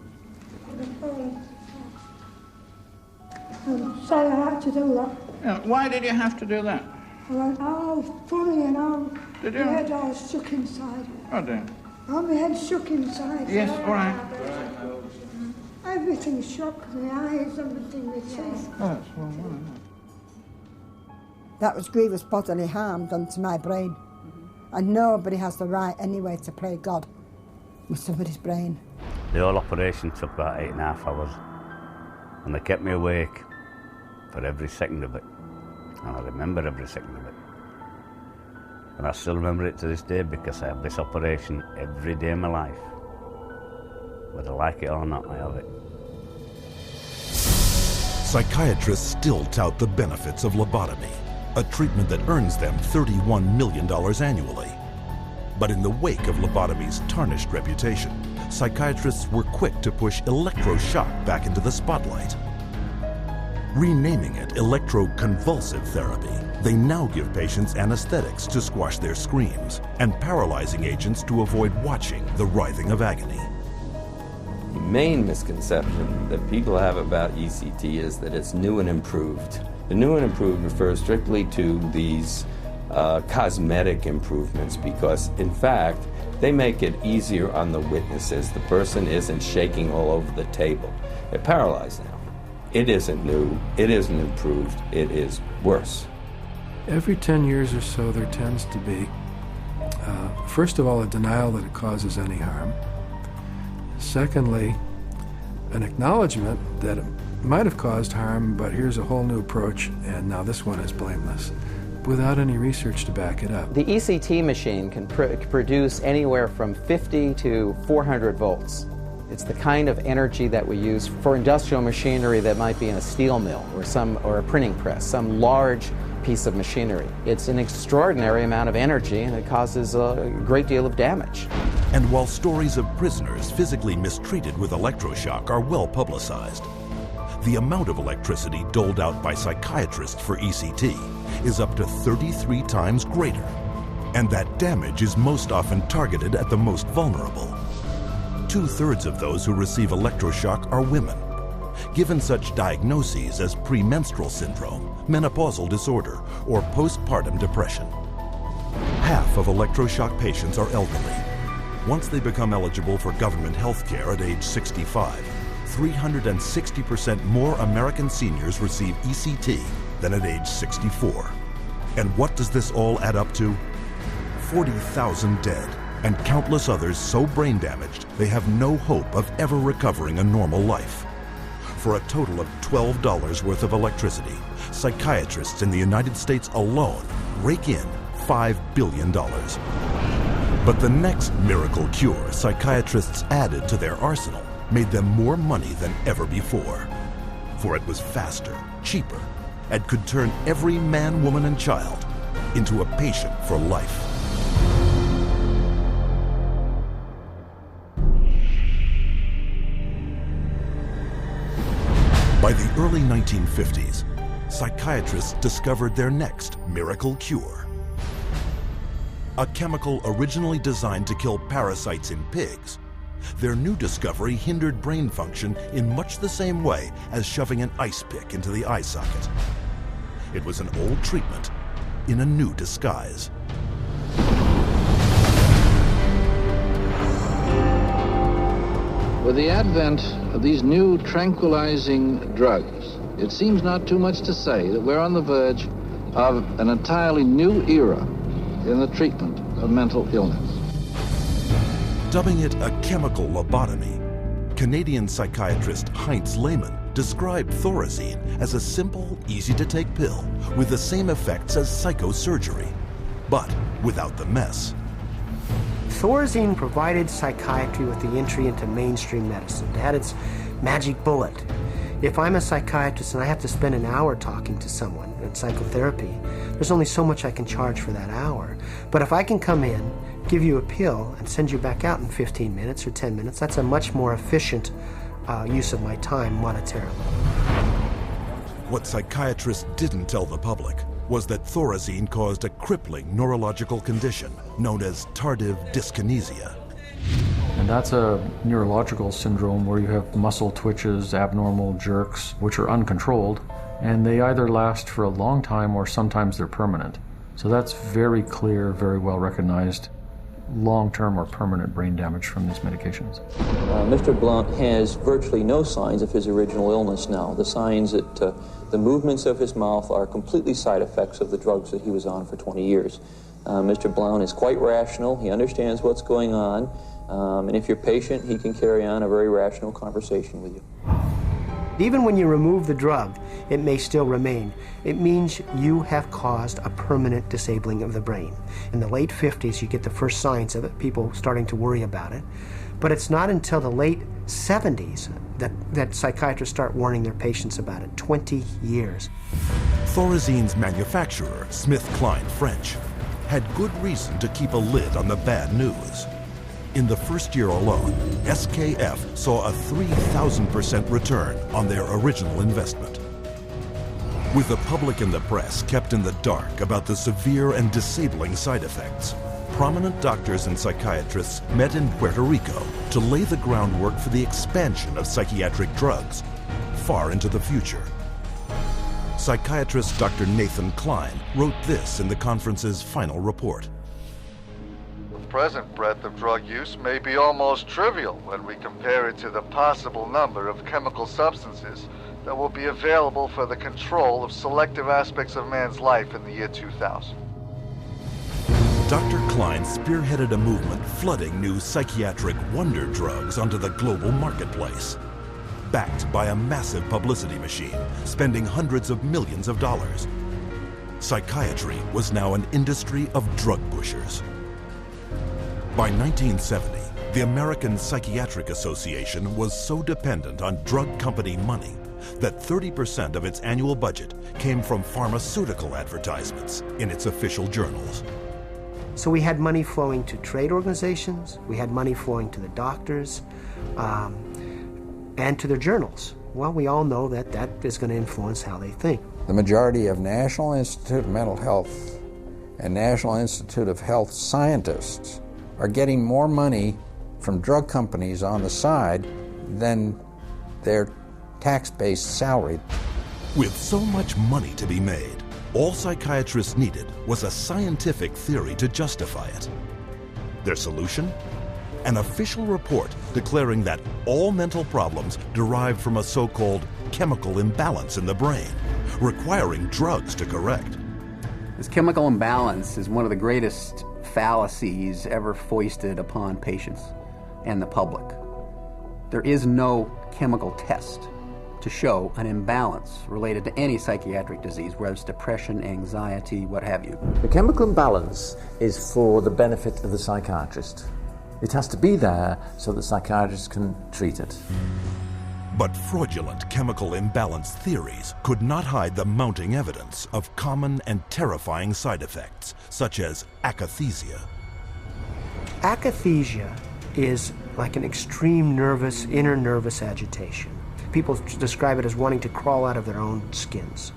I'm sorry I had to do that. Yeah, why did you have to do that? I went, oh, funny, and Did my you? head all shook inside. Oh dear. Oh, my head shook inside. Yes, all right. Everything shook, the eyes, everything, the teeth. Oh, that's one one. That was grievous bodily harm done to my brain. And nobody has the right anyway to play God with somebody's brain. The whole operation took about 8.5 hours, and they kept me awake for every second of it, and I remember every second of it. And I still remember it to this day because I have this operation every day of my life. Whether I like it or not, I have it. Psychiatrists still tout the benefits of lobotomy, a treatment that earns them $31 million annually. But in the wake of lobotomy's tarnished reputation, psychiatrists were quick to push electroshock back into the spotlight. Renaming it electroconvulsive therapy, they now give patients anesthetics to squash their screams and paralyzing agents to avoid watching the writhing of agony. The main misconception that people have about ECT is that it's new and improved. The new and improved refers strictly to these cosmetic improvements because, in fact, they make it easier on the witnesses. The person isn't shaking all over the table. They're paralyzed now. It isn't new, it isn't improved, it is worse. Every 10 years or so, there tends to be, first of all, a denial that it causes any harm. Secondly, an acknowledgement that it might have caused harm, but here's a whole new approach, and now this one is blameless, without any research to back it up. The ECT machine can produce anywhere from 50 to 400 volts. It's the kind of energy that we use for industrial machinery that might be in a steel mill or a printing press, some large piece of machinery. It's an extraordinary amount of energy, and it causes a great deal of damage. And while stories of prisoners physically mistreated with electroshock are well publicized, the amount of electricity doled out by psychiatrists for ECT is up to 33 times greater. And that damage is most often targeted at the most vulnerable. 2/3 of those who receive electroshock are women, given such diagnoses as premenstrual syndrome, menopausal disorder, or postpartum depression. Half of electroshock patients are elderly. Once they become eligible for government health care at age 65, 360% more American seniors receive ECT than at age 64. And what does this all add up to? 40,000 dead, and countless others so brain damaged they have no hope of ever recovering a normal life. For a total of $12 worth of electricity, psychiatrists in the United States alone rake in $5 billion. But the next miracle cure psychiatrists added to their arsenal made them more money than ever before. for it was faster, cheaper, and could turn every man, woman, and child into a patient for life. By the early 1950s, psychiatrists discovered their next miracle cure. A chemical originally designed to kill parasites in pigs, their new discovery hindered brain function in much the same way as shoving an ice pick into the eye socket. It was an old treatment in a new disguise. With the advent of these new tranquilizing drugs, it seems not too much to say that we're on the verge of an entirely new era in the treatment of mental illness. Dubbing it a chemical lobotomy, Canadian psychiatrist Heinz Lehmann described Thorazine as a simple, easy-to-take pill with the same effects as psychosurgery, but without the mess. Thorazine provided psychiatry with the entry into mainstream medicine. It had its magic bullet. If I'm a psychiatrist and I have to spend an hour talking to someone in psychotherapy, there's only so much I can charge for that hour. But if I can come in, give you a pill, and send you back out in 15 minutes or 10 minutes, that's a much more efficient use of my time monetarily. What psychiatrists didn't tell the public was that Thorazine caused a crippling neurological condition known as tardive dyskinesia. And that's a neurological syndrome where you have muscle twitches, abnormal jerks, which are uncontrolled, and they either last for a long time or sometimes they're permanent. So that's very clear, very well recognized long-term or permanent brain damage from these medications. Mr. Blount has virtually no signs of his original illness now. The signs that the movements of his mouth are completely side effects of the drugs that he was on for 20 years. Mr. Blount is quite rational. He understands what's going on. And if you're patient, he can carry on a very rational conversation with you. Even when you remove the drug, it may still remain. It means you have caused a permanent disabling of the brain. In the late 50s, you get the first signs of it, people starting to worry about it. But it's not until the late 70s that psychiatrists start warning their patients about it. 20 years. Thorazine's manufacturer, SmithKline French, had good reason to keep a lid on the bad news. In the first year alone, SKF saw a 3,000% return on their original investment. With the public and the press kept in the dark about the severe and disabling side effects, prominent doctors and psychiatrists met in Puerto Rico to lay the groundwork for the expansion of psychiatric drugs far into the future. Psychiatrist Dr. Nathan Klein wrote this in the conference's final report. The present breadth of drug use may be almost trivial when we compare it to the possible number of chemical substances that will be available for the control of selective aspects of man's life in the year 2000. Dr. Klein spearheaded a movement flooding new psychiatric wonder drugs onto the global marketplace, backed by a massive publicity machine spending hundreds of millions of dollars. Psychiatry was now an industry of drug pushers. By 1970, the American Psychiatric Association was so dependent on drug company money that 30% of its annual budget came from pharmaceutical advertisements in its official journals. So we had money flowing to trade organizations, we had money flowing to the doctors, and to their journals. Well, we all know that that is going to influence how they think. The majority of National Institute of Mental Health and National Institute of Health scientists are getting more money from drug companies on the side than their tax-based salary. With so much money to be made, all psychiatrists needed was a scientific theory to justify it. Their solution? An official report declaring that all mental problems derive from a so-called chemical imbalance in the brain, requiring drugs to correct. This chemical imbalance is one of the greatest fallacies ever foisted upon patients and the public. There is no chemical test to show an imbalance related to any psychiatric disease, whether it's depression, anxiety, what have you. The chemical imbalance is for the benefit of the psychiatrist. It has to be there so that psychiatrists can treat it. But fraudulent chemical imbalance theories could not hide the mounting evidence of common and terrifying side effects, such as akathisia. Akathisia is like an extreme inner nervous agitation. People describe it as wanting to crawl out of their own skins.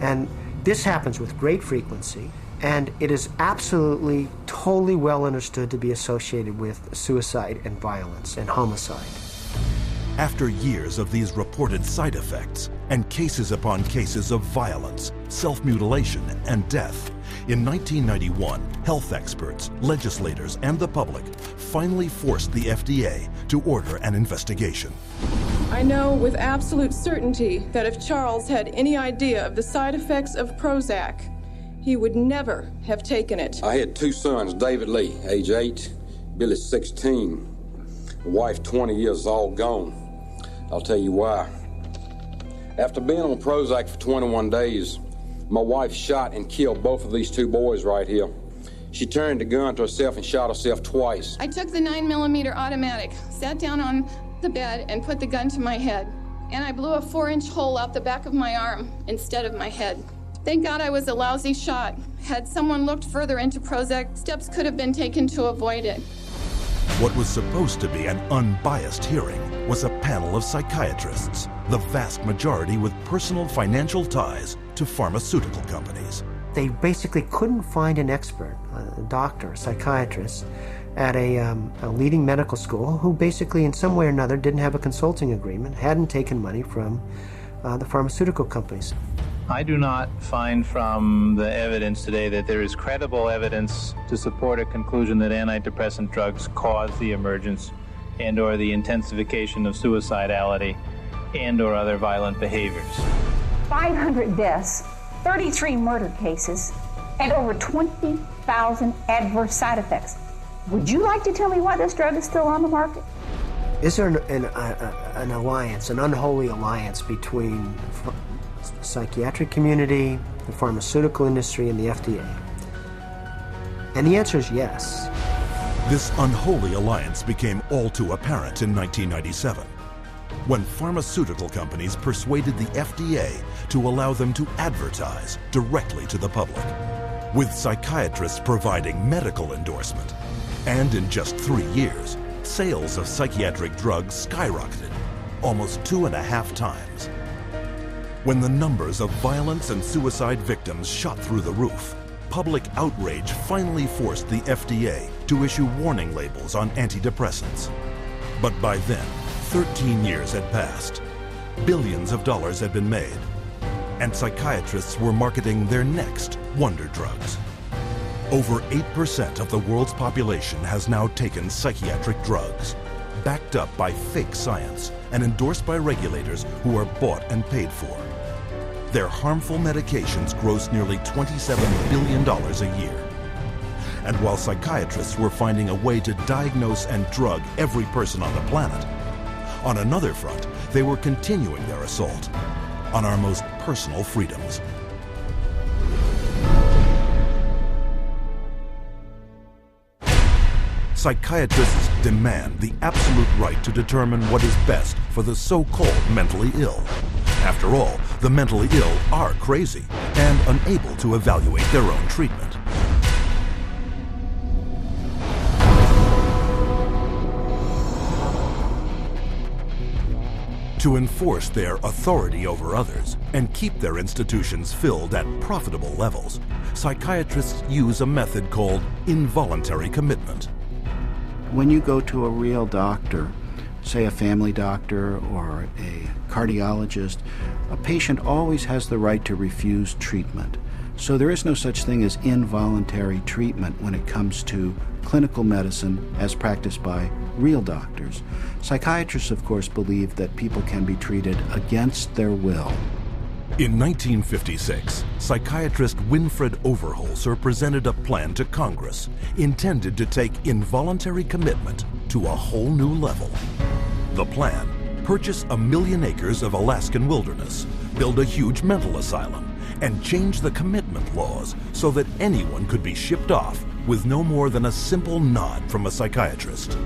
And this happens with great frequency, and it is absolutely, totally well understood to be associated with suicide and violence and homicide. After years of these reported side effects and cases upon cases of violence, self-mutilation, and death, in 1991, health experts, legislators, and the public finally forced the FDA to order an investigation. I know with absolute certainty that if Charles had any idea of the side effects of Prozac, he would never have taken it. I had two sons, David Lee, age 8, Billy 16, wife 20 years, all gone. I'll tell you why. After being on Prozac for 21 days, my wife shot and killed both of these two boys right here. She turned the gun to herself and shot herself twice. I took the 9mm automatic, sat down on the bed and put the gun to my head, and I blew a 4-inch hole out the back of my arm instead of my head. Thank God I was a lousy shot. Had someone looked further into Prozac, steps could have been taken to avoid it. What was supposed to be an unbiased hearing was a panel of psychiatrists, the vast majority with personal financial ties to pharmaceutical companies. They basically couldn't find an expert, a doctor, a psychiatrist, at a leading medical school who basically in some way or another didn't have a consulting agreement, hadn't taken money from the pharmaceutical companies. I do not find from the evidence today that there is credible evidence to support a conclusion that antidepressant drugs cause the emergence and or the intensification of suicidality and or other violent behaviors. 500 deaths, 33 murder cases, and over 20,000 adverse side effects. Would you like to tell me why this drug is still on the market? Is there an alliance, an unholy alliance between the psychiatric community, the pharmaceutical industry, and the FDA? And the answer is yes. This unholy alliance became all too apparent in 1997, when pharmaceutical companies persuaded the FDA to allow them to advertise directly to the public, with psychiatrists providing medical endorsement. And in just 3 years, sales of psychiatric drugs skyrocketed, almost 2.5 times. When the numbers of violence and suicide victims shot through the roof, public outrage finally forced the FDA to issue warning labels on antidepressants. But by then, 13 years had passed, billions of dollars had been made, and psychiatrists were marketing their next wonder drugs. Over 8% of the world's population has now taken psychiatric drugs, backed up by fake science and endorsed by regulators who are bought and paid for. Their harmful medications gross nearly $27 billion a year. And while psychiatrists were finding a way to diagnose and drug every person on the planet, on another front, they were continuing their assault on our most personal freedoms. Psychiatrists demand the absolute right to determine what is best for the so-called mentally ill. After all, the mentally ill are crazy and unable to evaluate their own treatment. To enforce their authority over others and keep their institutions filled at profitable levels, psychiatrists use a method called involuntary commitment. When you go to a real doctor, say a family doctor or a cardiologist, a patient always has the right to refuse treatment. So there is no such thing as involuntary treatment when it comes to clinical medicine as practiced by real doctors. Psychiatrists, of course, believe that people can be treated against their will. In 1956, psychiatrist Winfred Overholser presented a plan to Congress intended to take involuntary commitment to a whole new level. The plan: purchase 1 million acres of Alaskan wilderness, build a huge mental asylum, and change the commitment laws so that anyone could be shipped off with no more than a simple nod from a psychiatrist.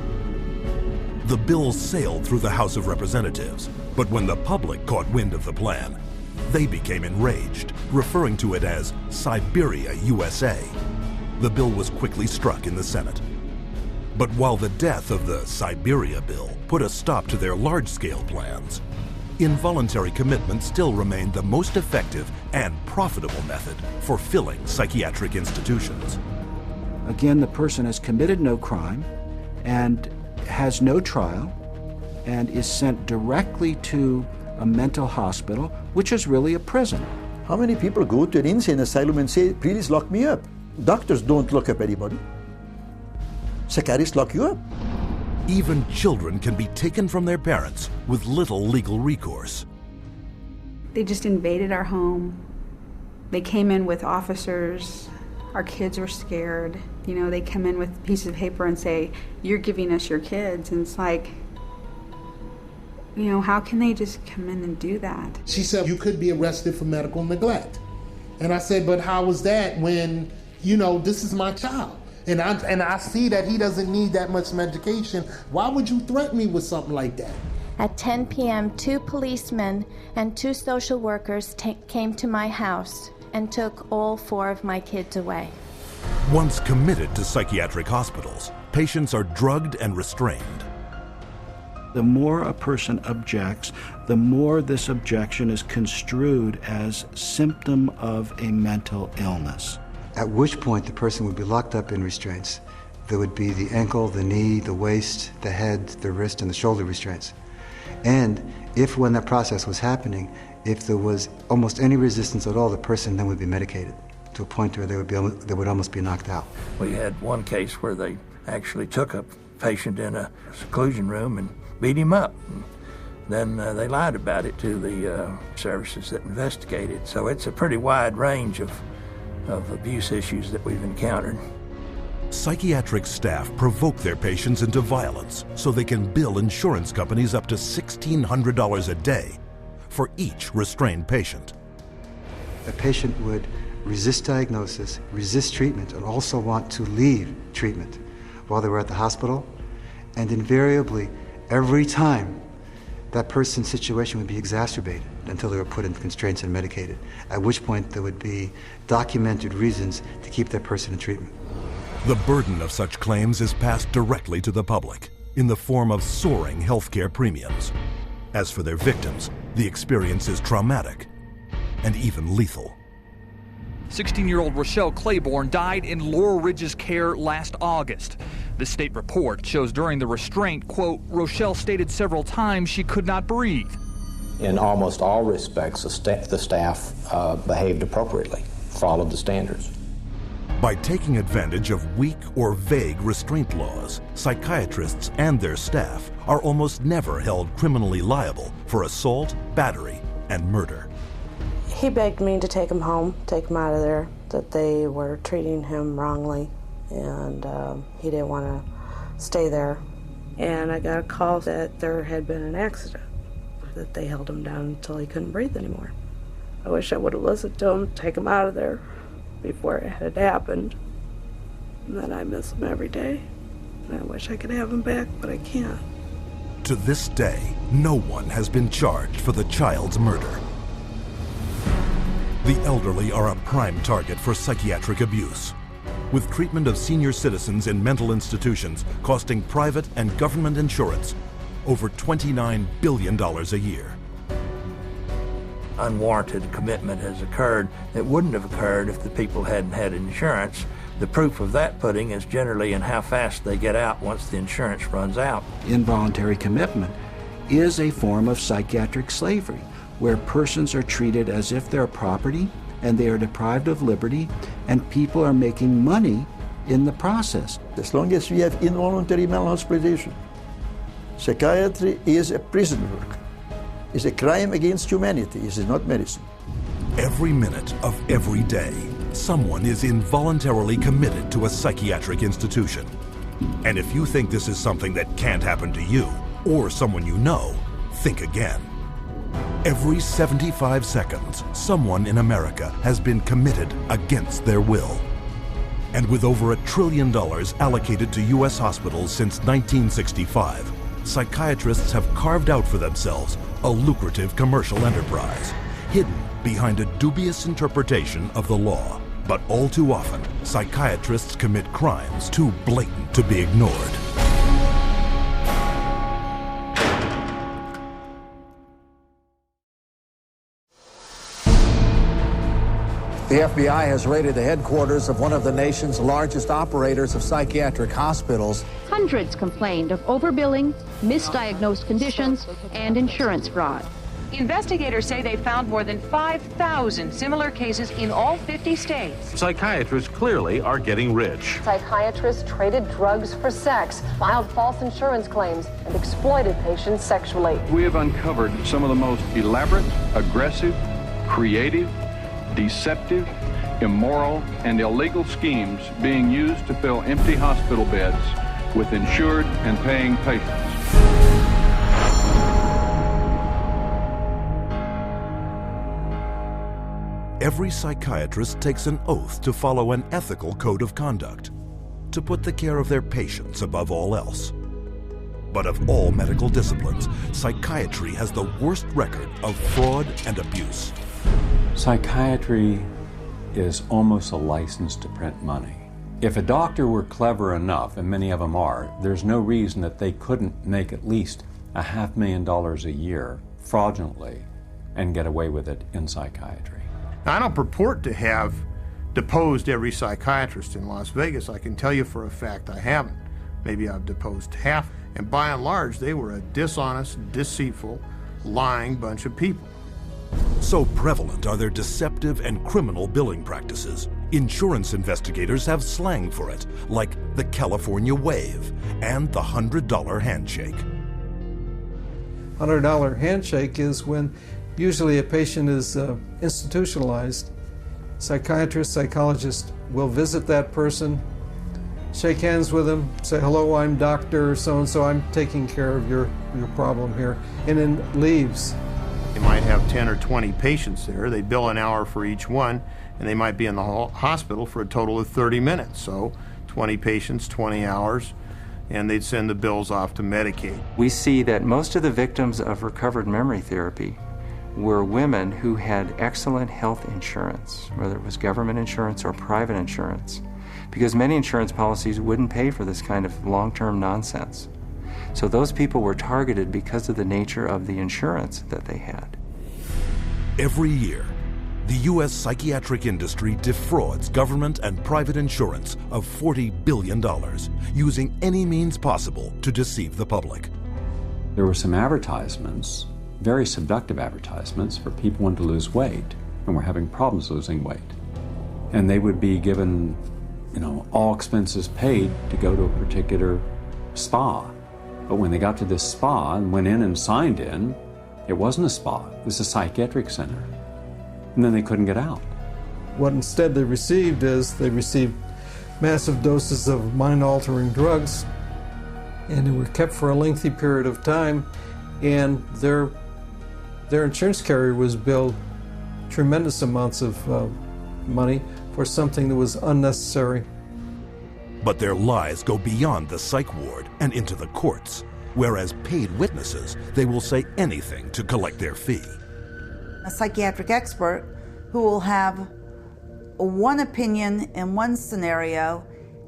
The bill sailed through the House of Representatives, but when the public caught wind of the plan, they became enraged, referring to it as Siberia, USA. The bill was quickly struck in the Senate. But while the death of the Siberia bill put a stop to their large-scale plans, involuntary commitment still remained the most effective and profitable method for filling psychiatric institutions. Again, the person has committed no crime and has no trial and is sent directly to a mental hospital, which is really a prison. How many people go to an insane asylum and say, please lock me up? Doctors don't lock up anybody. Psychiatrists lock you up. Even children can be taken from their parents with little legal recourse. They just invaded our home. They came in with officers. Our kids were scared. You know, they come in with pieces of paper and say, you're giving us your kids. And it's like, you know, how can they just come in and do that? She said, you could be arrested for medical neglect. And I said, but how was that when, you know, this is my child? And I see that he doesn't need that much medication. Why would you threaten me with something like that? At 10 p.m., 2 policemen and 2 social workers came to my house and took all 4 of my kids away. Once committed to psychiatric hospitals, patients are drugged and restrained. The more a person objects, the more this objection is construed as symptom of a mental illness. At which point the person would be locked up in restraints. There would be the ankle, the knee, the waist, the head, the wrist, and the shoulder restraints. And if when that process was happening, if there was almost any resistance at all, the person then would be medicated to a point where they would almost be knocked out. We had one case where they actually took a patient in a seclusion room and beat him up. And then they lied about it to the services that investigated. So it's a pretty wide range of abuse issues that we've encountered. Psychiatric staff provoke their patients into violence so they can bill insurance companies up to $1,600 a day for each restrained patient. A patient would resist diagnosis, resist treatment, and also want to leave treatment while they were at the hospital. And invariably, every time, that person's situation would be exacerbated until they were put in constraints and medicated, at which point there would be documented reasons to keep that person in treatment. The burden of such claims is passed directly to the public in the form of soaring healthcare premiums. As for their victims, the experience is traumatic and even lethal. 16-year-old Rochelle Claiborne died in Laurel Ridge's care last August. The state report shows during the restraint, quote, Rochelle stated several times she could not breathe. In almost all respects, the staff behaved appropriately, followed the standards. By taking advantage of weak or vague restraint laws, psychiatrists and their staff are almost never held criminally liable for assault, battery, and murder. He begged me to take him home, take him out of there, that they were treating him wrongly, and he didn't want to stay there. And I got a call that there had been an accident, that they held him down until he couldn't breathe anymore. I wish I would have listened to him, take him out of there before it had happened. And then I miss him every day. And I wish I could have him back, but I can't. To this day, no one has been charged for the child's murder. The elderly are a prime target for psychiatric abuse, with treatment of senior citizens in mental institutions costing private and government insurance over $29 billion a year. Unwarranted commitment has occurred that wouldn't have occurred if the people hadn't had insurance. The proof of that pudding is generally in how fast they get out once the insurance runs out. Involuntary commitment is a form of psychiatric slavery, where persons are treated as if they're property and they are deprived of liberty, and people are making money in the process. As long as we have involuntary mental hospitalization, psychiatry is a prison work. It's a crime against humanity. It is not medicine. Every minute of every day, someone is involuntarily committed to a psychiatric institution. And if you think this is something that can't happen to you or someone you know, think again. Every 75 seconds, someone in America has been committed against their will. And with over $1 trillion allocated to U.S. hospitals since 1965, psychiatrists have carved out for themselves a lucrative commercial enterprise, hidden behind a dubious interpretation of the law. But all too often, psychiatrists commit crimes too blatant to be ignored. The FBI has raided the headquarters of one of the nation's largest operators of psychiatric hospitals. Hundreds complained of overbilling, misdiagnosed conditions, and insurance fraud. Investigators say they found more than 5,000 similar cases in all 50 states. Psychiatrists clearly are getting rich. Psychiatrists traded drugs for sex, filed false insurance claims, and exploited patients sexually. We have uncovered some of the most elaborate, aggressive, creative, deceptive, immoral, and illegal schemes being used to fill empty hospital beds with insured and paying patients. Every psychiatrist takes an oath to follow an ethical code of conduct, to put the care of their patients above all else. But of all medical disciplines, psychiatry has the worst record of fraud and abuse. Psychiatry is almost a license to print money. If a doctor were clever enough, and many of them are, there's no reason that they couldn't make at least $500,000 a year fraudulently and get away with it in psychiatry. I don't purport to have deposed every psychiatrist in Las Vegas. I can tell you for a fact I haven't. Maybe I've deposed half. And by and large, they were a dishonest, deceitful, lying bunch of people. So prevalent are their deceptive and criminal billing practices. Insurance investigators have slang for it, like the California wave and the $100 handshake. $100 handshake is when usually a patient is institutionalized. Psychiatrists, psychologists will visit that person, shake hands with them, say, hello, I'm Dr. so-and-so, I'm taking care of your problem here, and then leaves. They might have 10 or 20 patients there. They bill an hour for each one, and they might be in the hospital for a total of 30 minutes. So 20 patients, 20 hours, and they'd send the bills off to Medicaid. We see that most of the victims of recovered memory therapy were women who had excellent health insurance, whether it was government insurance or private insurance, because many insurance policies wouldn't pay for this kind of long-term nonsense. So those people were targeted because of the nature of the insurance that they had. Every year, the U.S. psychiatric industry defrauds government and private insurance of $40 billion, using any means possible to deceive the public. There were some advertisements, very seductive advertisements, for people wanting to lose weight and were having problems losing weight. And they would be given, all expenses paid to go to a particular spa. But when they got to this spa and went in and signed in, it wasn't a spa, it was a psychiatric center. And then they couldn't get out. What instead they received massive doses of mind-altering drugs, and they were kept for a lengthy period of time, and their insurance carrier was billed tremendous amounts of money for something that was unnecessary. But their lies go beyond the psych ward and into the courts, whereas paid witnesses, they will say anything to collect their fee. A psychiatric expert who will have one opinion in one scenario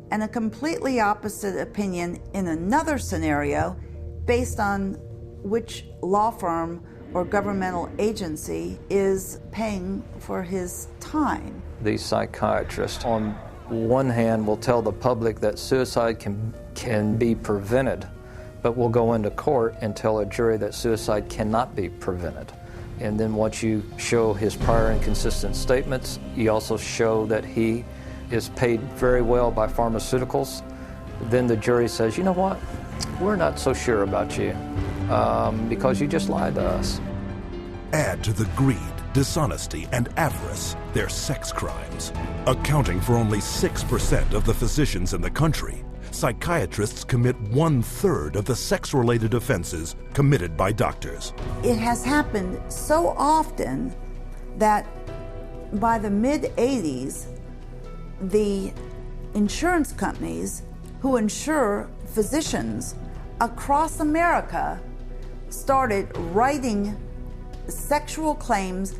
and a completely opposite opinion in another scenario based on which law firm or governmental agency is paying for his time. These psychiatrists, on one hand, will tell the public that suicide can be prevented, but will go into court and tell a jury that suicide cannot be prevented. And then once you show his prior inconsistent statements, you also show that he is paid very well by pharmaceuticals, then the jury says, you know what, we're not so sure about you because you just lied to us. Add to the greed, dishonesty, and avarice their sex crimes. Accounting for only 6% of the physicians in the country, psychiatrists commit 1/3 of the sex-related offenses committed by doctors. It has happened so often that by the mid-'80s, the insurance companies who insure physicians across America started writing sexual claims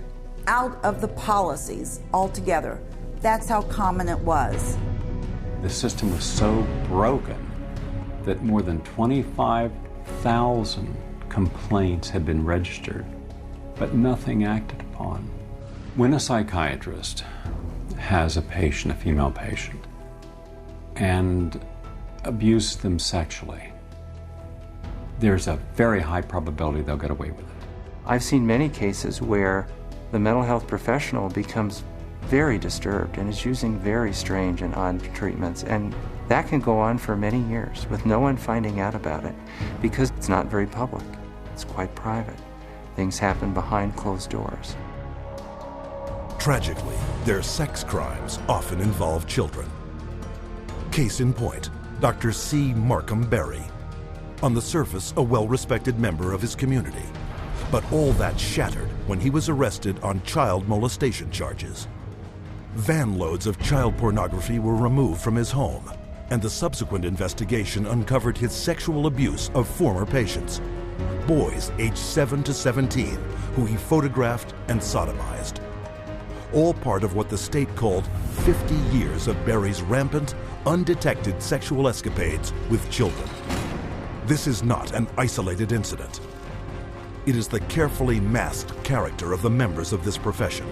out of the policies altogether. That's how common it was. The system was so broken that more than 25,000 complaints had been registered, but nothing acted upon. When a psychiatrist has a patient, a female patient, and abuses them sexually, there's a very high probability they'll get away with it. I've seen many cases where the mental health professional becomes very disturbed and is using very strange and odd treatments, and that can go on for many years with no one finding out about it because it's not very public. It's quite private. Things happen behind closed doors. Tragically, their sex crimes often involve children. Case in point, Dr. C. Markham Berry. On the surface, a well-respected member of his community. But all that shattered when he was arrested on child molestation charges. Van loads of child pornography were removed from his home, and the subsequent investigation uncovered his sexual abuse of former patients, boys aged 7 to 17, who he photographed and sodomized. All part of what the state called 50 years of Berry's rampant, undetected sexual escapades with children. This is not an isolated incident. It is the carefully masked character of the members of this profession.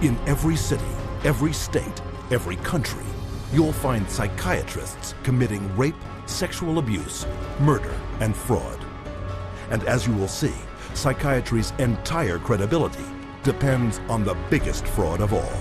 In every city, every state, every country, you'll find psychiatrists committing rape, sexual abuse, murder, and fraud. And as you will see, psychiatry's entire credibility depends on the biggest fraud of all.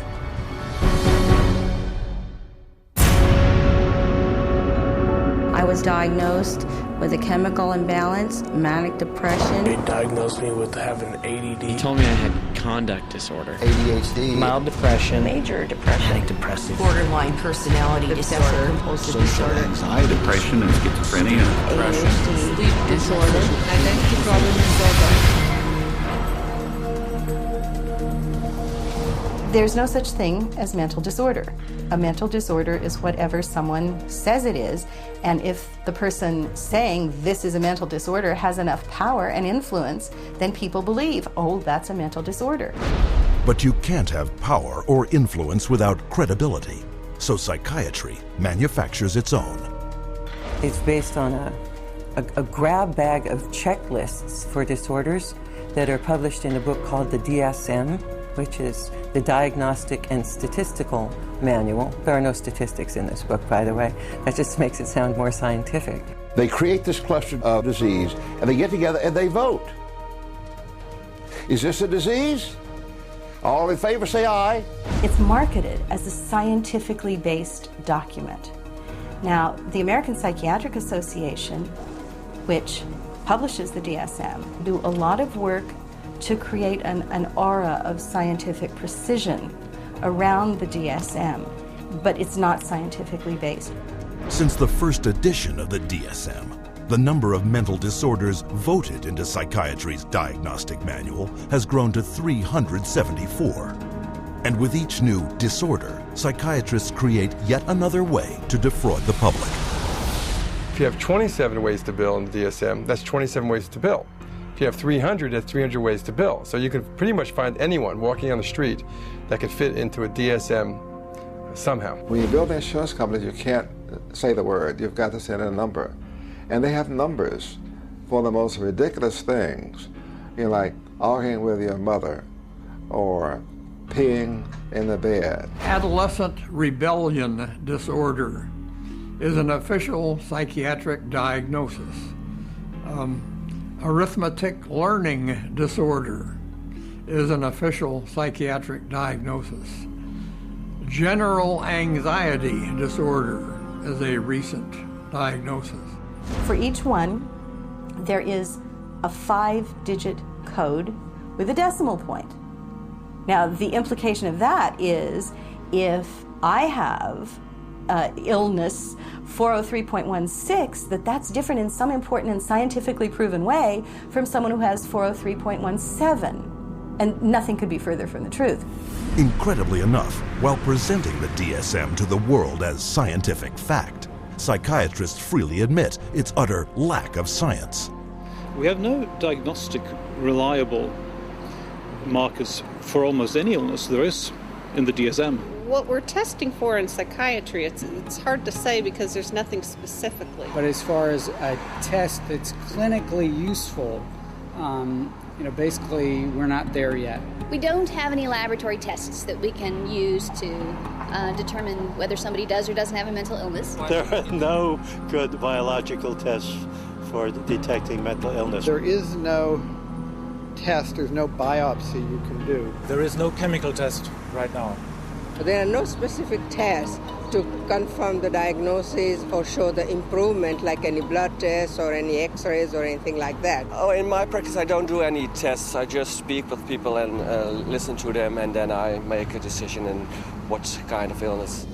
I was diagnosed with a chemical imbalance, manic depression. They diagnosed me with having ADD. He told me I had conduct disorder, ADHD, mild depression, Major depression, manic depressive, borderline personality disorder, compulsive disorder, anxiety, depression, and schizophrenia, ADHD, sleep disorder, identity problem disorder. There's no such thing as mental disorder. A mental disorder is whatever someone says it is, and if the person saying this is a mental disorder has enough power and influence, then people believe, oh, that's a mental disorder. But you can't have power or influence without credibility, so psychiatry manufactures its own. It's based on a grab bag of checklists for disorders that are published in a book called the DSM, which is the Diagnostic and Statistical Manual. There are no statistics in this book, by the way. That just makes it sound more scientific. They create this cluster of disease, and they get together and they vote. Is this a disease? All in favor, say aye. It's marketed as a scientifically based document. Now, the American Psychiatric Association, which publishes the DSM, do a lot of work to create an aura of scientific precision around the DSM, but it's not scientifically based. Since the first edition of the DSM, the number of mental disorders voted into psychiatry's diagnostic manual has grown to 374. And with each new disorder, psychiatrists create yet another way to defraud the public. If you have 27 ways to bill in the DSM, that's 27 ways to bill. If you have 300, that's 300 ways to bill. So you can pretty much find anyone walking on the street that could fit into a DSM somehow. When you build insurance companies, you can't say the word. You've got to say a number. And they have numbers for the most ridiculous things. You know, like arguing with your mother or peeing in the bed. Adolescent rebellion disorder is an official psychiatric diagnosis. Arithmetic learning disorder is an official psychiatric diagnosis. General anxiety disorder is a recent diagnosis. For each one, there is a 5-digit code with a decimal point. Now, the implication of that is if I have illness 403.16, that's different in some important and scientifically proven way from someone who has 403.17. And nothing could be further from the truth. Incredibly enough, while presenting the DSM to the world as scientific fact, psychiatrists freely admit its utter lack of science. We have no diagnostic reliable markers for almost any illness there is in the DSM. What we're testing for in psychiatry, it's hard to say because there's nothing specifically. But as far as a test that's clinically useful, basically we're not there yet. We don't have any laboratory tests that we can use to determine whether somebody does or doesn't have a mental illness. There are no good biological tests for detecting mental illness. There is no test, there's no biopsy you can do. There is no chemical test right now. There are no specific tests to confirm the diagnosis or show the improvement, like any blood tests or any x-rays or anything like that. Oh, in my practice, I don't do any tests. I just speak with people and listen to them, and then I make a decision in what kind of illness.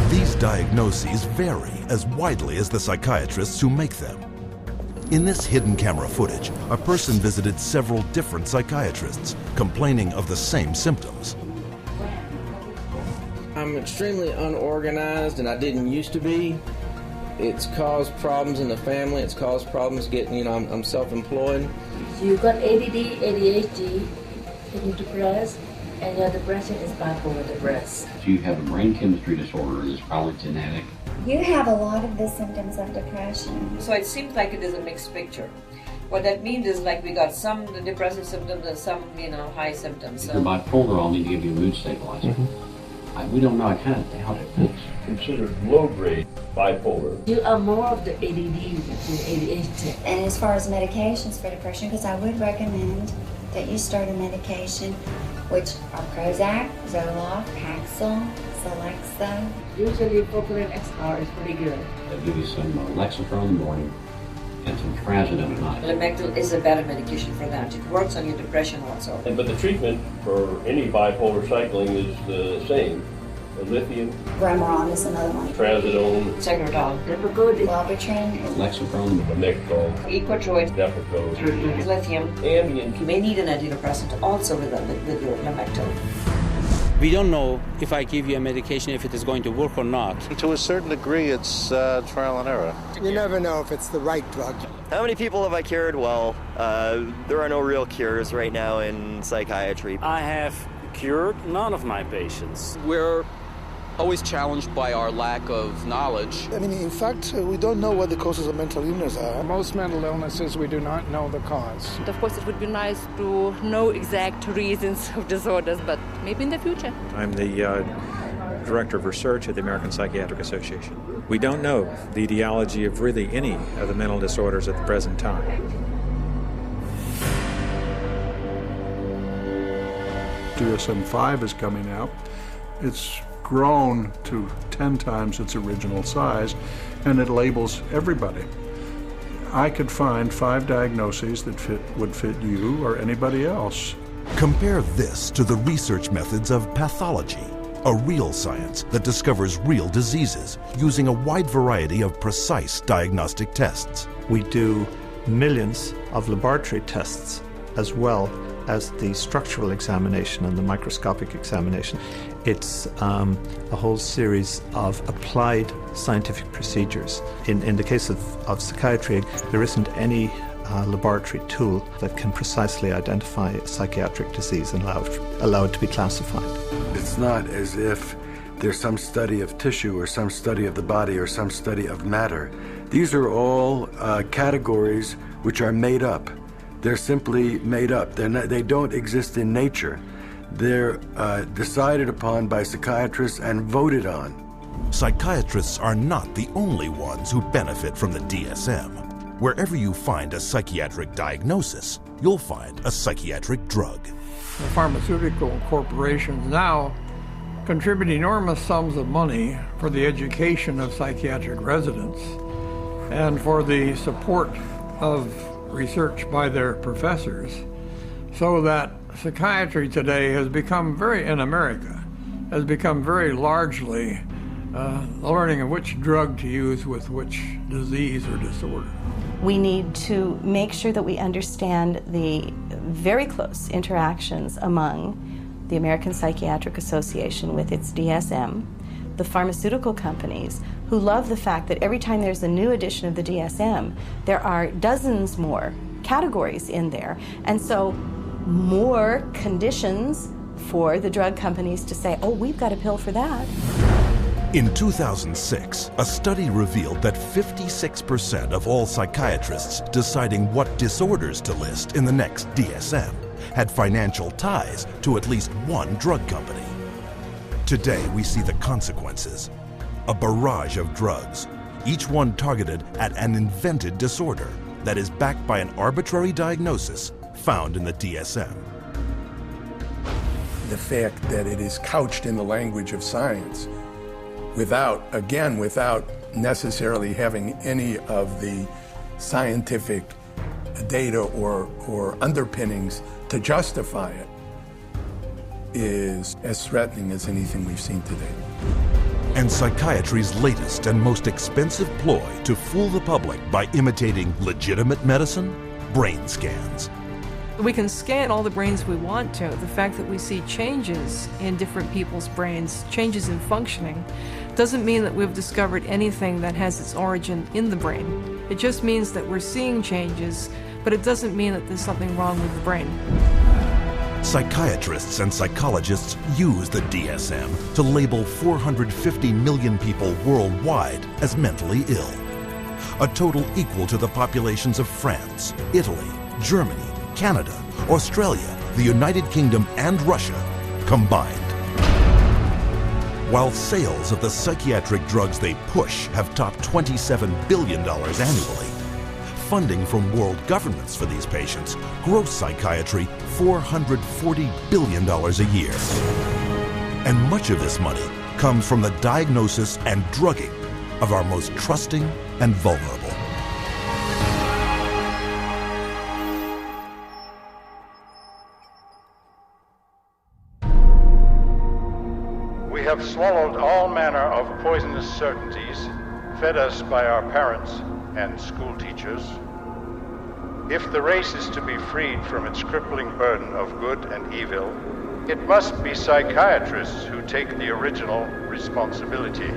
These diagnoses vary as widely as the psychiatrists who make them. In this hidden camera footage, a person visited several different psychiatrists, complaining of the same symptoms. I'm extremely unorganized, and I didn't used to be. It's caused problems in the family. It's caused problems getting, I'm self-employed. You've got ADD, ADHD, you need depressed, and your depression is bipolar depressed. If you have a brain chemistry disorder, it's probably genetic. You have a lot of the symptoms of depression. So it seems like it is a mixed picture. What that means is like we got some depressive symptoms and some, high symptoms. If you're bipolar, I'll need to give you a mood stabilizer. We don't know. I kind of doubt it. It's considered low-grade bipolar. You are more of the ADD than ADHD. And as far as medications for depression, because I would recommend that you start a medication, which are Prozac, Zoloft, Paxil, Celexa. Usually propylene XR is pretty good. I'll give you some Lexapro in the morning and some trazodone at night. Lamictal is a better medication for that. It works on your depression also. But the treatment for any bipolar cycling is the same. Lithium. Gramaron is another one. Trazodone. Segrodol. Lipigood. Wellbutrin. Lexapro. Lamictal. Equitroid. Depakote. Lithium. Ambien. You may need an antidepressant also with your Lamictal. We don't know if I give you a medication if it is going to work or not. To a certain degree, it's trial and error. You never know if it's the right drug. How many people have I cured? Well, there are no real cures right now in psychiatry. I have cured none of my patients. We're always challenged by our lack of knowledge. I mean, in fact, we don't know what the causes of mental illness are. Most mental illnesses, we do not know the cause. And of course, it would be nice to know exact reasons of disorders, but maybe in the future. I'm the Director of Research at the American Psychiatric Association. We don't know the etiology of really any of the mental disorders at the present time. DSM-5 is coming out. It's grown to 10 times its original size, and it labels everybody. I could find 5 diagnoses that would fit you or anybody else. Compare this to the research methods of pathology, a real science that discovers real diseases using a wide variety of precise diagnostic tests. We do millions of laboratory tests as well as the structural examination and the microscopic examination. It's a whole series of applied scientific procedures. In the case of psychiatry, there isn't any laboratory tool that can precisely identify a psychiatric disease and allow it to be classified. It's not as if there's some study of tissue or some study of the body or some study of matter. These are all categories which are made up. They're simply made up. They don't exist in nature. They're decided upon by psychiatrists and voted on. Psychiatrists are not the only ones who benefit from the DSM. Wherever you find a psychiatric diagnosis, you'll find a psychiatric drug. The pharmaceutical corporations now contribute enormous sums of money for the education of psychiatric residents and for the support of research by their professors, so that psychiatry today has become in America, has become very largely learning of which drug to use with which disease or disorder. We need to make sure that we understand the very close interactions among the American Psychiatric Association with its DSM, the pharmaceutical companies, who love the fact that every time there's a new edition of the DSM, there are dozens more categories in there. And so more conditions for the drug companies to say, oh, we've got a pill for that. In 2006, a study revealed that 56% of all psychiatrists deciding what disorders to list in the next DSM had financial ties to at least one drug company. Today, we see the consequences. A barrage of drugs, each one targeted at an invented disorder that is backed by an arbitrary diagnosis found in the DSM. The fact that it is couched in the language of science without necessarily having any of the scientific data or underpinnings to justify it is as threatening as anything we've seen today. And psychiatry's latest and most expensive ploy to fool the public by imitating legitimate medicine? Brain scans. We can scan all the brains we want to. The fact that we see changes in different people's brains, changes in functioning, doesn't mean that we've discovered anything that has its origin in the brain. It just means that we're seeing changes, but it doesn't mean that there's something wrong with the brain. Psychiatrists and psychologists use the DSM to label 450 million people worldwide as mentally ill, a total equal to the populations of France, Italy, Germany, Canada, Australia, the United Kingdom, and Russia combined. While sales of the psychiatric drugs they push have topped $27 billion annually, funding from world governments for these patients gross psychiatry $440 billion a year. And much of this money comes from the diagnosis and drugging of our most trusting and vulnerable. We have swallowed all manner of poisonous certainties fed us by our parents and school teachers. If the race is to be freed from its crippling burden of good and evil, it must be psychiatrists who take the original responsibility.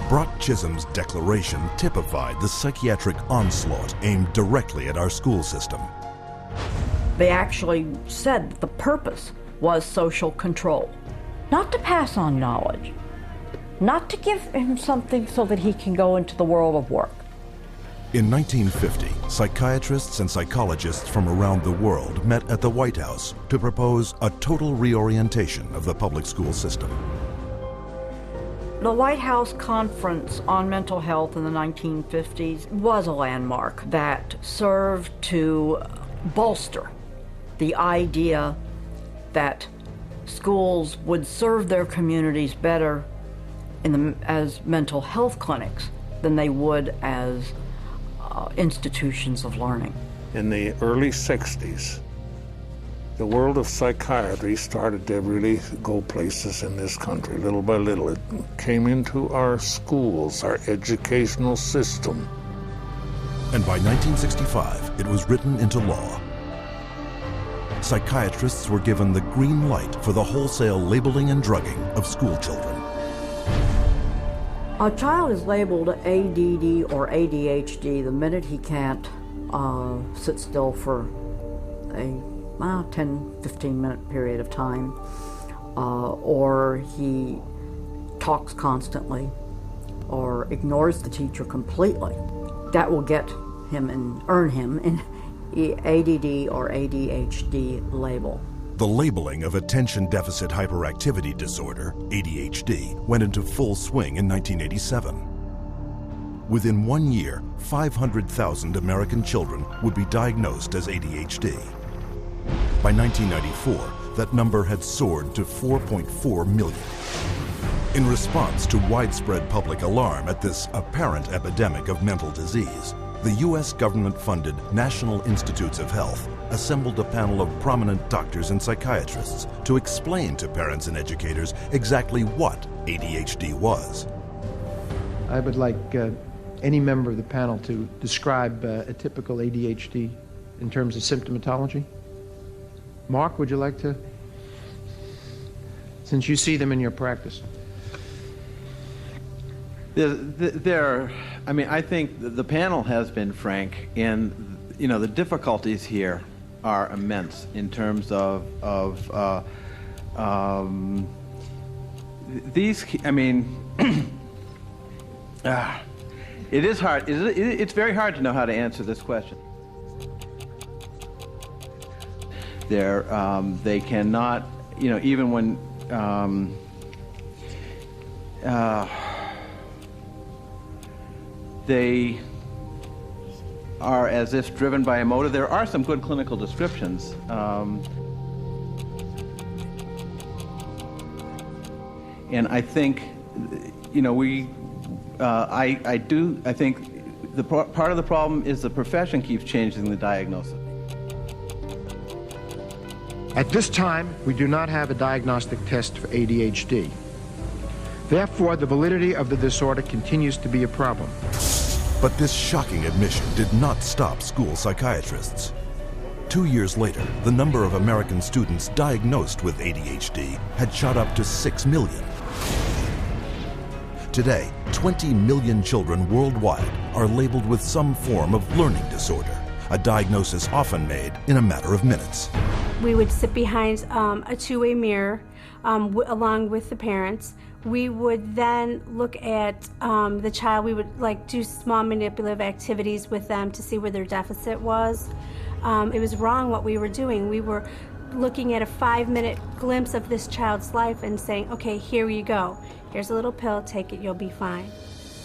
Brock Chisholm's declaration typified the psychiatric onslaught aimed directly at our school system. They actually said that the purpose was social control, not to pass on knowledge, not to give him something so that he can go into the world of work. In 1950, psychiatrists and psychologists from around the world met at the White House to propose a total reorientation of the public school system. The White House Conference on Mental Health in the 1950s was a landmark that served to bolster the idea that schools would serve their communities better as mental health clinics than they would as institutions of learning. In the early 60s, the world of psychiatry started to really go places in this country. Little by little, it came into our schools, our educational system. And by 1965, it was written into law. Psychiatrists were given the green light for the wholesale labeling and drugging of school children. A child is labeled ADD or ADHD the minute he can't sit still for a 10-15 minute period of time, or he talks constantly or ignores the teacher completely. That will get him and earn him an ADD or ADHD label. The labeling of attention deficit hyperactivity disorder, ADHD, went into full swing in 1987. Within 1 year, 500,000 American children would be diagnosed as ADHD. By 1994, that number had soared to 4.4 million. In response to widespread public alarm at this apparent epidemic of mental disease, the U.S. government-funded National Institutes of Health assembled a panel of prominent doctors and psychiatrists to explain to parents and educators exactly what ADHD was. I would like any member of the panel to describe a typical ADHD in terms of symptomatology? Mark, would you like to? Since you see them in your practice. I think the panel has been frank, and the difficulties here are immense in terms of these. It is hard. It's very hard to know how to answer this question. They cannot, even when. They are as if driven by a motive. There are some good clinical descriptions. And I think, I think part of the problem is the profession keeps changing the diagnosis. At this time, we do not have a diagnostic test for ADHD. Therefore, the validity of the disorder continues to be a problem. But this shocking admission did not stop school psychiatrists. 2 years later, the number of American students diagnosed with ADHD had shot up to 6 million. Today, 20 million children worldwide are labeled with some form of learning disorder, a diagnosis often made in a matter of minutes. We would sit behind a two-way mirror along with the parents. We would then look at the child. We would do small manipulative activities with them to see where their deficit was. It was wrong what we were doing. We were looking at a 5-minute glimpse of this child's life and saying, okay, here you go. Here's a little pill, take it, you'll be fine.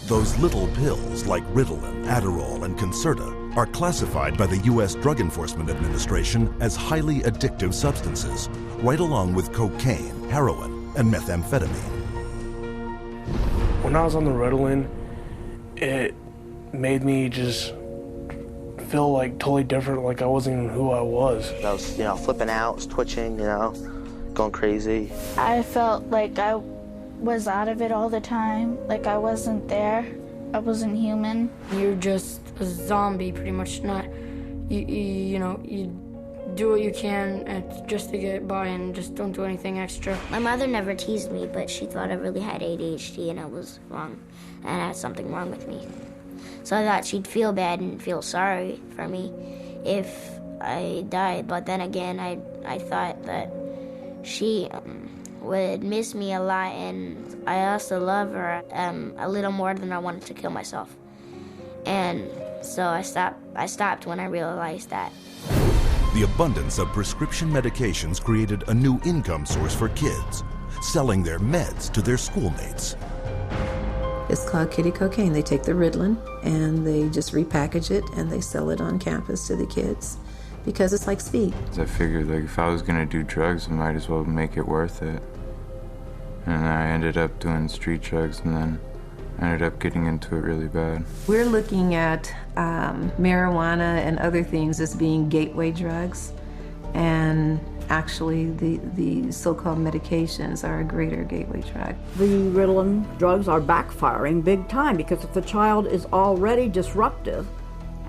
Those little pills like Ritalin, Adderall, and Concerta are classified by the U.S. Drug Enforcement Administration as highly addictive substances, right along with cocaine, heroin, and methamphetamine. When I was on the Ritalin, it made me just feel totally different, like I wasn't even who I was. I was, flipping out, was twitching, going crazy. I felt like I was out of it all the time, like I wasn't there. I wasn't human. You're just a zombie, pretty much. You do what you can just to get by and just don't do anything extra. My mother never teased me, but she thought I really had ADHD and I was wrong, and I had something wrong with me. So I thought she'd feel bad and feel sorry for me if I died. But then again, I thought that she would miss me a lot, and I also love her a little more than I wanted to kill myself. And so I stopped when I realized that. The abundance of prescription medications created a new income source for kids, selling their meds to their schoolmates. It's called kitty cocaine. They take the Ritalin and they just repackage it and they sell it on campus to the kids because it's like speed. I figured if I was going to do drugs, I might as well make it worth it. And I ended up doing street drugs, and then I ended up getting into it really bad. We're looking at marijuana and other things as being gateway drugs, and actually the so-called medications are a greater gateway drug. The Ritalin drugs are backfiring big time because if the child is already disruptive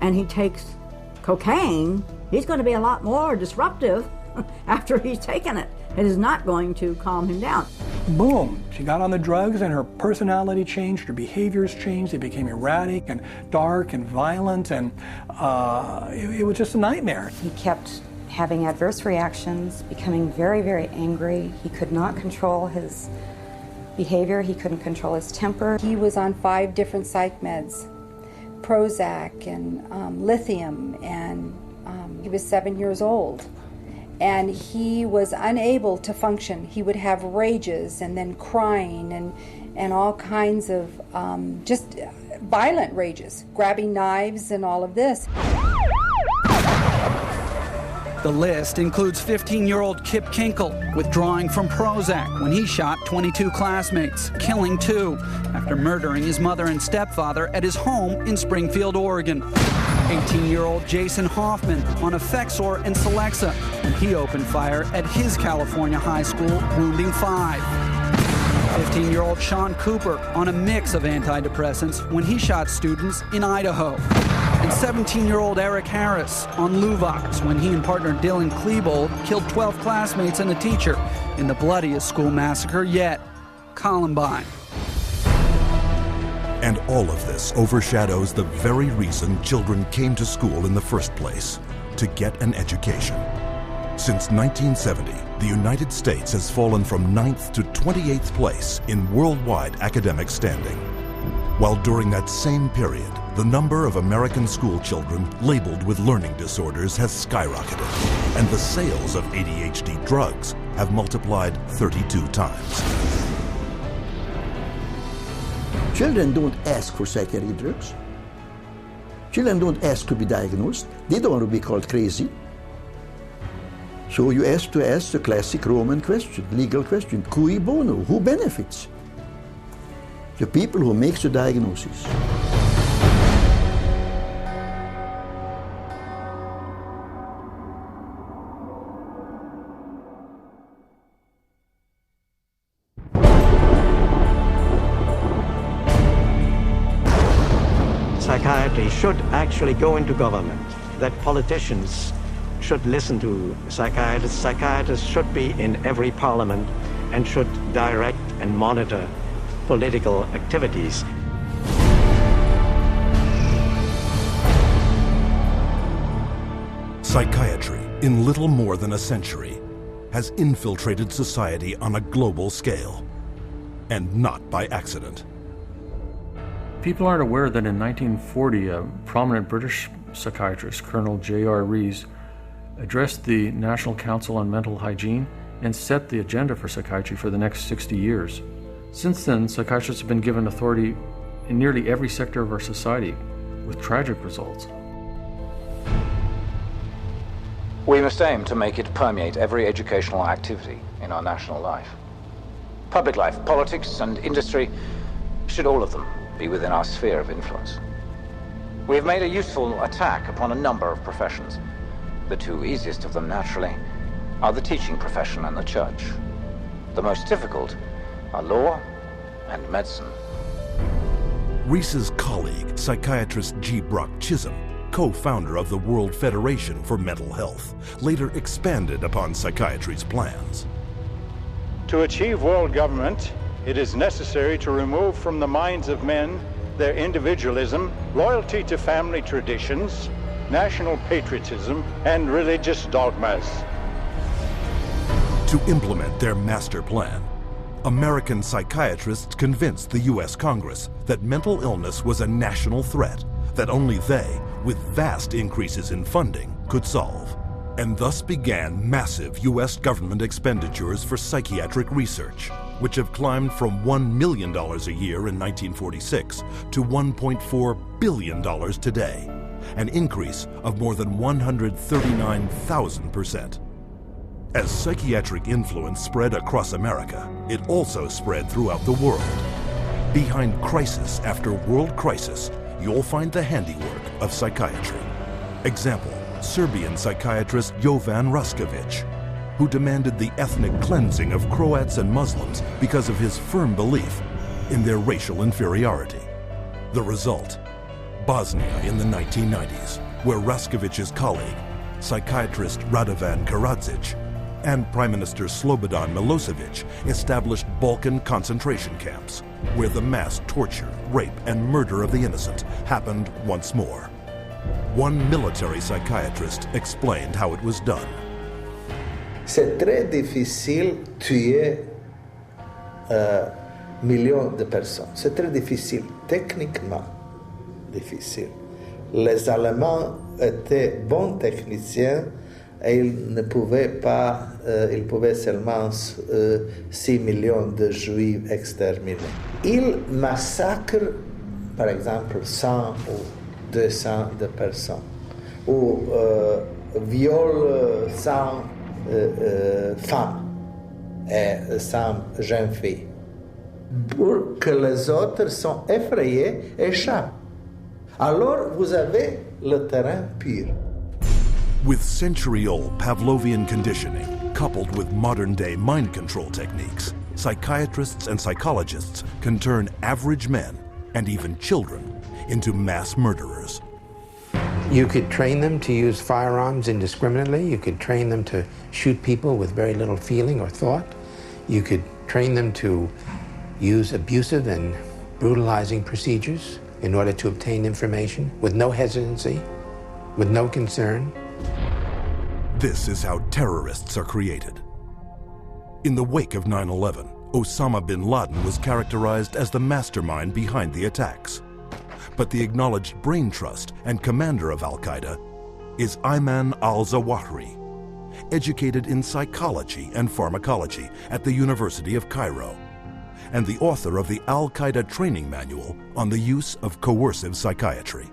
and he takes cocaine, he's going to be a lot more disruptive after he's taken it. It is not going to calm him down. Boom, she got on the drugs and her personality changed, her behaviors changed, they became erratic and dark and violent, and it was just a nightmare. He kept having adverse reactions, becoming very, very angry. He could not control his behavior, he couldn't control his temper. He was on 5 different psych meds, Prozac and lithium, and he was 7 years old. And he was unable to function. He would have rages and then crying and all kinds of just violent rages, grabbing knives and all of this. The list includes 15-year-old Kip Kinkle withdrawing from Prozac when he shot 22 classmates, killing 2 after murdering his mother and stepfather at his home in Springfield, Oregon. 18-year-old Jason Hoffman on Effexor and Celexa when he opened fire at his California high school, wounding 5. 15-year-old Sean Cooper on a mix of antidepressants when he shot students in Idaho. And 17-year-old Eric Harris on Luvox when he and partner Dylan Klebold killed 12 classmates and a teacher in the bloodiest school massacre yet, Columbine. And all of this overshadows the very reason children came to school in the first place, to get an education. Since 1970, the United States has fallen from 9th to 28th place in worldwide academic standing. While during that same period, the number of American school children labeled with learning disorders has skyrocketed, and the sales of ADHD drugs have multiplied 32 times. Children don't ask for psychiatric drugs. Children don't ask to be diagnosed. They don't want to be called crazy. So you ask the classic Roman question, legal question, cui bono, who benefits? The people who make the diagnosis. Psychiatry should actually go into government, that politicians should listen to psychiatrists. Psychiatrists should be in every parliament and should direct and monitor political activities. Psychiatry, in little more than a century, has infiltrated society on a global scale, and not by accident. People aren't aware that in 1940, a prominent British psychiatrist, Colonel J.R. Rees, addressed the National Council on Mental Hygiene and set the agenda for psychiatry for the next 60 years. Since then, psychiatrists have been given authority in nearly every sector of our society, with tragic results. We must aim to make it permeate every educational activity in our national life. Public life, politics, and industry should all of them be within our sphere of influence. We have made a useful attack upon a number of professions. The two easiest of them, naturally, are the teaching profession and the church. The most difficult are law and medicine. Rees's colleague, psychiatrist G. Brock Chisholm, co-founder of the World Federation for Mental Health, later expanded upon psychiatry's plans. To achieve world government, it is necessary to remove from the minds of men their individualism, loyalty to family traditions, national patriotism, and religious dogmas. To implement their master plan, American psychiatrists convinced the U.S. Congress that mental illness was a national threat that only they, with vast increases in funding, could solve, and thus began massive U.S. government expenditures for psychiatric research, which have climbed from $1 million a year in 1946 to $1.4 billion today, an increase of more than 139,000%. As psychiatric influence spread across America, it also spread throughout the world. Behind crisis after world crisis, you'll find the handiwork of psychiatry. Example, Serbian psychiatrist Jovan Raskovic, who demanded the ethnic cleansing of Croats and Muslims because of his firm belief in their racial inferiority. The result, Bosnia in the 1990s, where Raskovic's colleague, psychiatrist Radovan Karadzic, and Prime Minister Slobodan Milosevic established Balkan concentration camps, where the mass torture, rape, and murder of the innocent happened once more. One military psychiatrist explained how it was done. C'est très difficile tuer millions de personnes. C'est très difficile, techniquement difficile. Les Allemands étaient bons techniciens et ils ne pouvaient pas, ils pouvaient seulement 6 millions de Juifs exterminés. Ils massacrent, par exemple, 100 ou 200 de personnes, ou violent 100 femmes et 100 jeunes filles, pour que les autres sont effrayés et échappent. Alors vous avez le terrain pur. With century-old Pavlovian conditioning, coupled with modern-day mind control techniques, psychiatrists and psychologists can turn average men, and even children, into mass murderers. You could train them to use firearms indiscriminately. You could train them to shoot people with very little feeling or thought. You could train them to use abusive and brutalizing procedures in order to obtain information with no hesitancy, with no concern. This is how terrorists are created. In the wake of 9/11, Osama bin Laden was characterized as the mastermind behind the attacks. But the acknowledged brain trust and commander of Al-Qaeda is Ayman al-Zawahiri, educated in psychology and pharmacology at the University of Cairo, and the author of the Al-Qaeda training manual on the use of coercive psychiatry.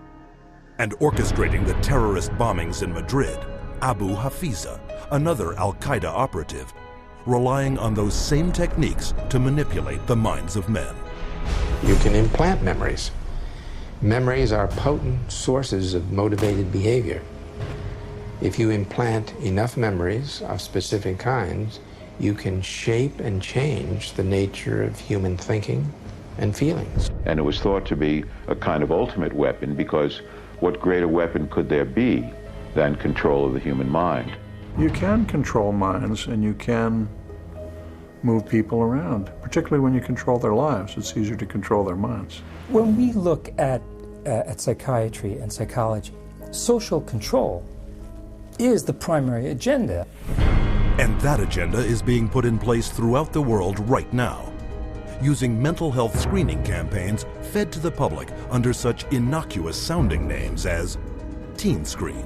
And orchestrating the terrorist bombings in Madrid, Abu Hafiza, another Al-Qaeda operative, relying on those same techniques to manipulate the minds of men. You can implant memories. Memories are potent sources of motivated behavior. If you implant enough memories of specific kinds, you can shape and change the nature of human thinking and feelings. And it was thought to be a kind of ultimate weapon, because what greater weapon could there be than control of the human mind? You can control minds, and you can move people around, particularly when you control their lives. It's easier to control their minds. When we look at psychiatry and psychology, social control is the primary agenda. And that agenda is being put in place throughout the world right now, using mental health screening campaigns fed to the public under such innocuous sounding names as Teen Screen.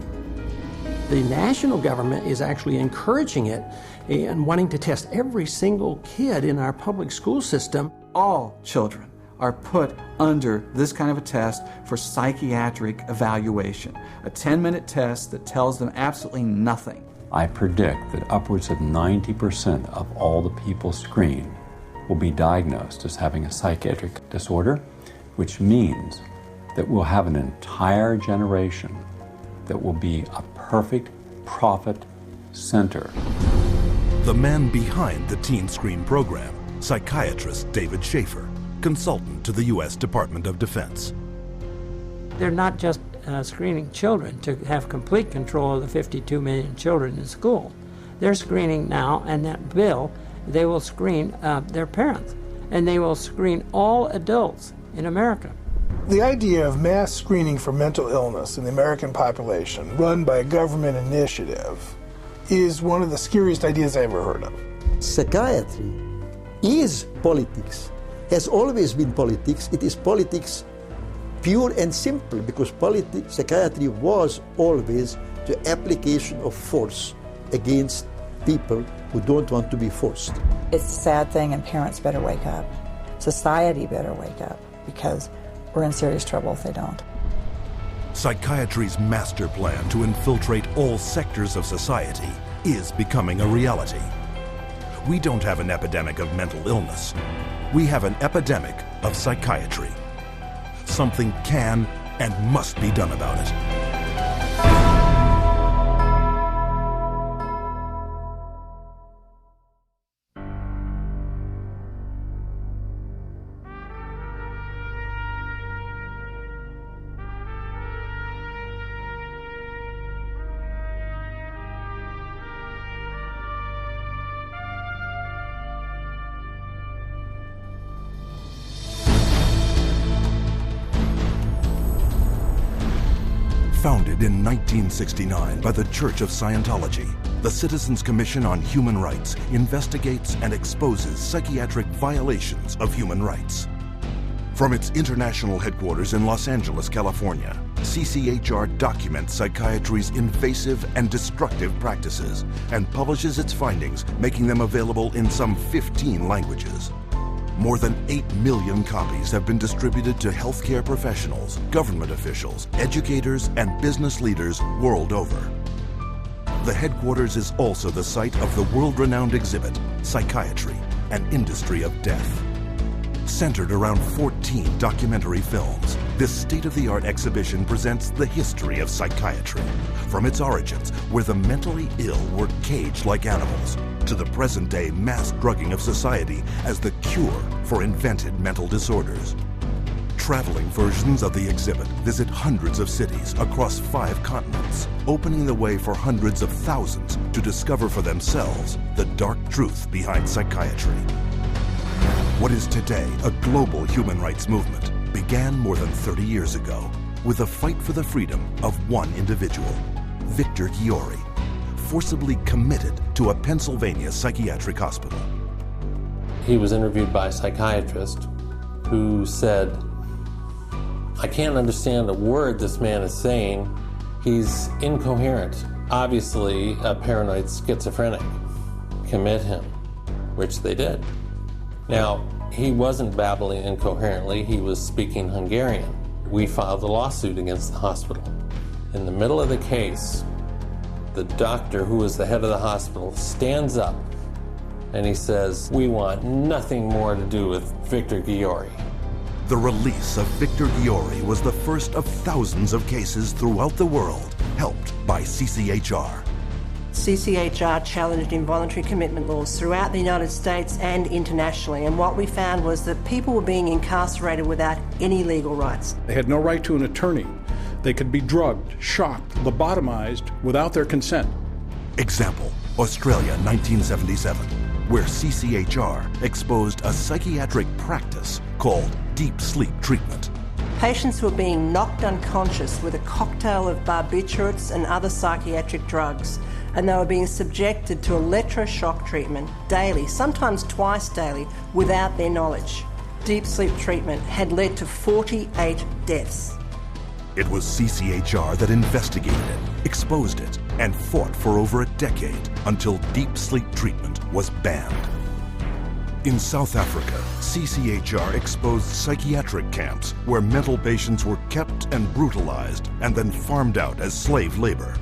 The national government is actually encouraging it and wanting to test every single kid in our public school system. All children are put under this kind of a test for psychiatric evaluation, a 10-minute test that tells them absolutely nothing. I predict that upwards of 90% of all the people screened will be diagnosed as having a psychiatric disorder, which means that we'll have an entire generation that will be a perfect profit center. The man behind the Teen Screen program, psychiatrist David Schaefer, consultant to the U.S. Department of Defense. They're not just screening children to have complete control of the 52 million children in school. They're screening now, and that bill, they will screen their parents, and they will screen all adults in America. The idea of mass screening for mental illness in the American population, run by a government initiative, is one of the scariest ideas I ever heard of. Psychiatry is politics, has always been politics. It is politics pure and simple, because psychiatry was always the application of force against people who don't want to be forced. It's a sad thing, and parents better wake up. Society better wake up, because we're in serious trouble if they don't. Psychiatry's master plan to infiltrate all sectors of society is becoming a reality. We don't have an epidemic of mental illness. We have an epidemic of psychiatry. Something can and must be done about it. Founded in 1969 by the Church of Scientology, the Citizens Commission on Human Rights investigates and exposes psychiatric violations of human rights. From its international headquarters in Los Angeles, California, CCHR documents psychiatry's invasive and destructive practices and publishes its findings, making them available in some 15 languages. More than 8 million copies have been distributed to healthcare professionals, government officials, educators, and business leaders world over. The headquarters is also the site of the world-renowned exhibit, Psychiatry, an Industry of Death. Centered around 14 documentary films, this state-of-the-art exhibition presents the history of psychiatry, from its origins, where the mentally ill were caged like animals, to the present-day mass drugging of society as the cure for invented mental disorders. Traveling versions of the exhibit visit hundreds of cities across 5 continents, opening the way for hundreds of thousands to discover for themselves the dark truth behind psychiatry. What is today a global human rights movement began more than 30 years ago with a fight for the freedom of one individual, Victor Ghiori, forcibly committed to a Pennsylvania psychiatric hospital. He was interviewed by a psychiatrist who said, "I can't understand a word this man is saying. He's incoherent, obviously a paranoid schizophrenic. Commit him," which they did. Now, he wasn't babbling incoherently, he was speaking Hungarian. We filed a lawsuit against the hospital. In the middle of the case, the doctor who was the head of the hospital stands up and he says, "We want nothing more to do with Victor Ghiori." The release of Victor Ghiori was the first of thousands of cases throughout the world helped by CCHR. CCHR challenged involuntary commitment laws throughout the United States and internationally, and what we found was that people were being incarcerated without any legal rights. They had no right to an attorney. They could be drugged, shocked, lobotomized without their consent. Example, Australia, 1977, where CCHR exposed a psychiatric practice called deep sleep treatment. Patients were being knocked unconscious with a cocktail of barbiturates and other psychiatric drugs, and they were being subjected to electroshock treatment daily, sometimes twice daily, without their knowledge. Deep sleep treatment had led to 48 deaths. It was CCHR that investigated it, exposed it, and fought for over a decade until deep sleep treatment was banned. In South Africa, CCHR exposed psychiatric camps where mental patients were kept and brutalized and then farmed out as slave labor.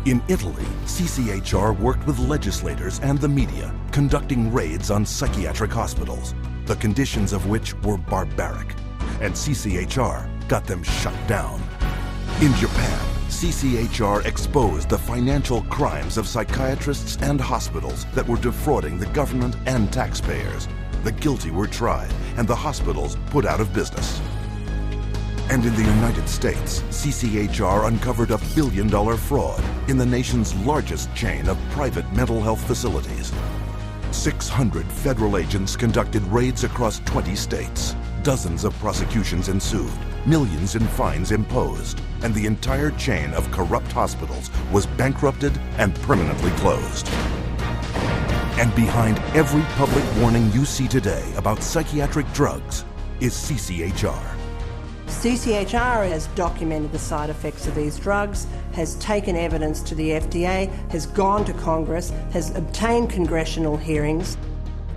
In Italy, CCHR worked with legislators and the media, conducting raids on psychiatric hospitals, the conditions of which were barbaric, and CCHR got them shut down. In Japan, CCHR exposed the financial crimes of psychiatrists and hospitals that were defrauding the government and taxpayers. The guilty were tried and the hospitals put out of business. And in the United States, CCHR uncovered a billion-dollar fraud in the nation's largest chain of private mental health facilities. 600 federal agents conducted raids across 20 states. Dozens of prosecutions ensued, millions in fines imposed, and the entire chain of corrupt hospitals was bankrupted and permanently closed. And behind every public warning you see today about psychiatric drugs is CCHR. CCHR has documented the side effects of these drugs, has taken evidence to the FDA, has gone to Congress, has obtained congressional hearings.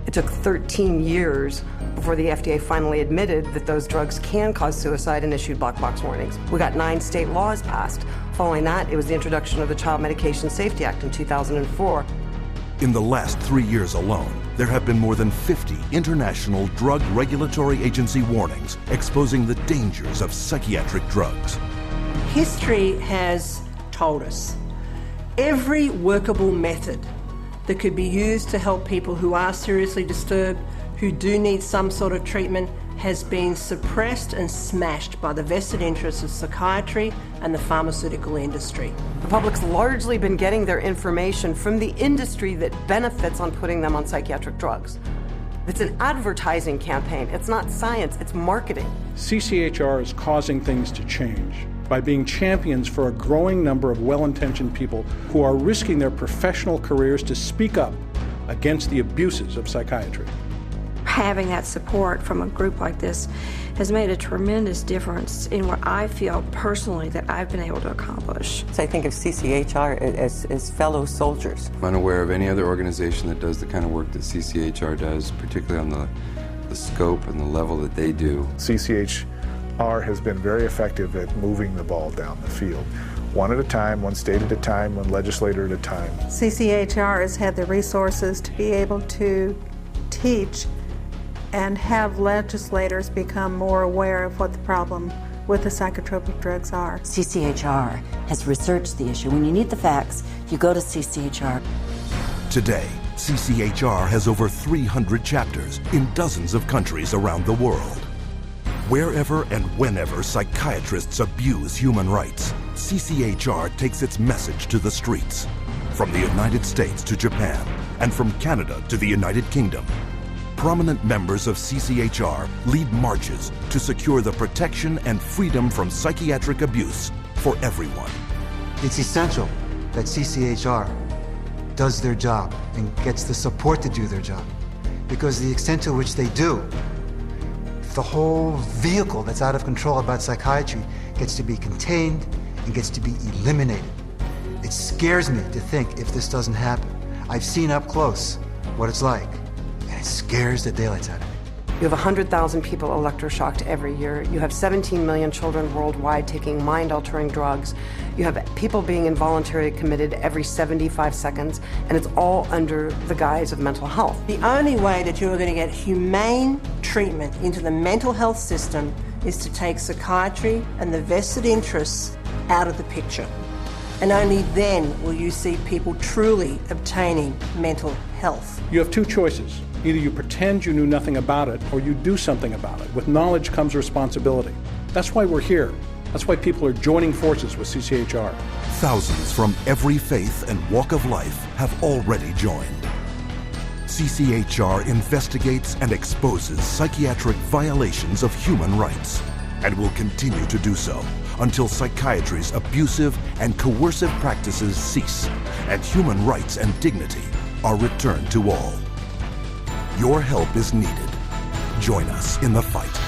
It took 13 years before the FDA finally admitted that those drugs can cause suicide and issued black box warnings. We got 9 state laws passed. Following that, it was the introduction of the Child Medication Safety Act in 2004. In the last 3 years alone, there have been more than 50 international drug regulatory agency warnings exposing the dangers of psychiatric drugs. History has told us every workable method that could be used to help people who are seriously disturbed, who do need some sort of treatment, has been suppressed and smashed by the vested interests of psychiatry and the pharmaceutical industry. The public's largely been getting their information from the industry that benefits on putting them on psychiatric drugs. It's an advertising campaign. It's not science, it's marketing. CCHR is causing things to change by being champions for a growing number of well-intentioned people who are risking their professional careers to speak up against the abuses of psychiatry. Having that support from a group like this has made a tremendous difference in what I feel personally that I've been able to accomplish. So I think of CCHR as fellow soldiers. I'm unaware of any other organization that does the kind of work that CCHR does, particularly on the scope and the level that they do. CCHR has been very effective at moving the ball down the field. One at a time, one state at a time, one legislator at a time. CCHR has had the resources to be able to teach and have legislators become more aware of what the problem with the psychotropic drugs are. CCHR has researched the issue. When you need the facts, you go to CCHR. Today, CCHR has over 300 chapters in dozens of countries around the world. Wherever and whenever psychiatrists abuse human rights, CCHR takes its message to the streets. From the United States to Japan, and from Canada to the United Kingdom, prominent members of CCHR lead marches to secure the protection and freedom from psychiatric abuse for everyone. It's essential that CCHR does their job and gets the support to do their job, because the extent to which they do, the whole vehicle that's out of control about psychiatry gets to be contained and gets to be eliminated. It scares me to think if this doesn't happen. I've seen up close what it's like, and it scares the daylights out of me. You have 100,000 people electroshocked every year. You have 17 million children worldwide taking mind-altering drugs. You have people being involuntarily committed every 75 seconds, and it's all under the guise of mental health. The only way that you are going to get humane treatment into the mental health system is to take psychiatry and the vested interests out of the picture. And only then will you see people truly obtaining mental health. You have two choices. Either you pretend you knew nothing about it, or you do something about it. With knowledge comes responsibility. That's why we're here. That's why people are joining forces with CCHR. Thousands from every faith and walk of life have already joined. CCHR investigates and exposes psychiatric violations of human rights, and will continue to do so until psychiatry's abusive and coercive practices cease and human rights and dignity are returned to all. Your help is needed. Join us in the fight.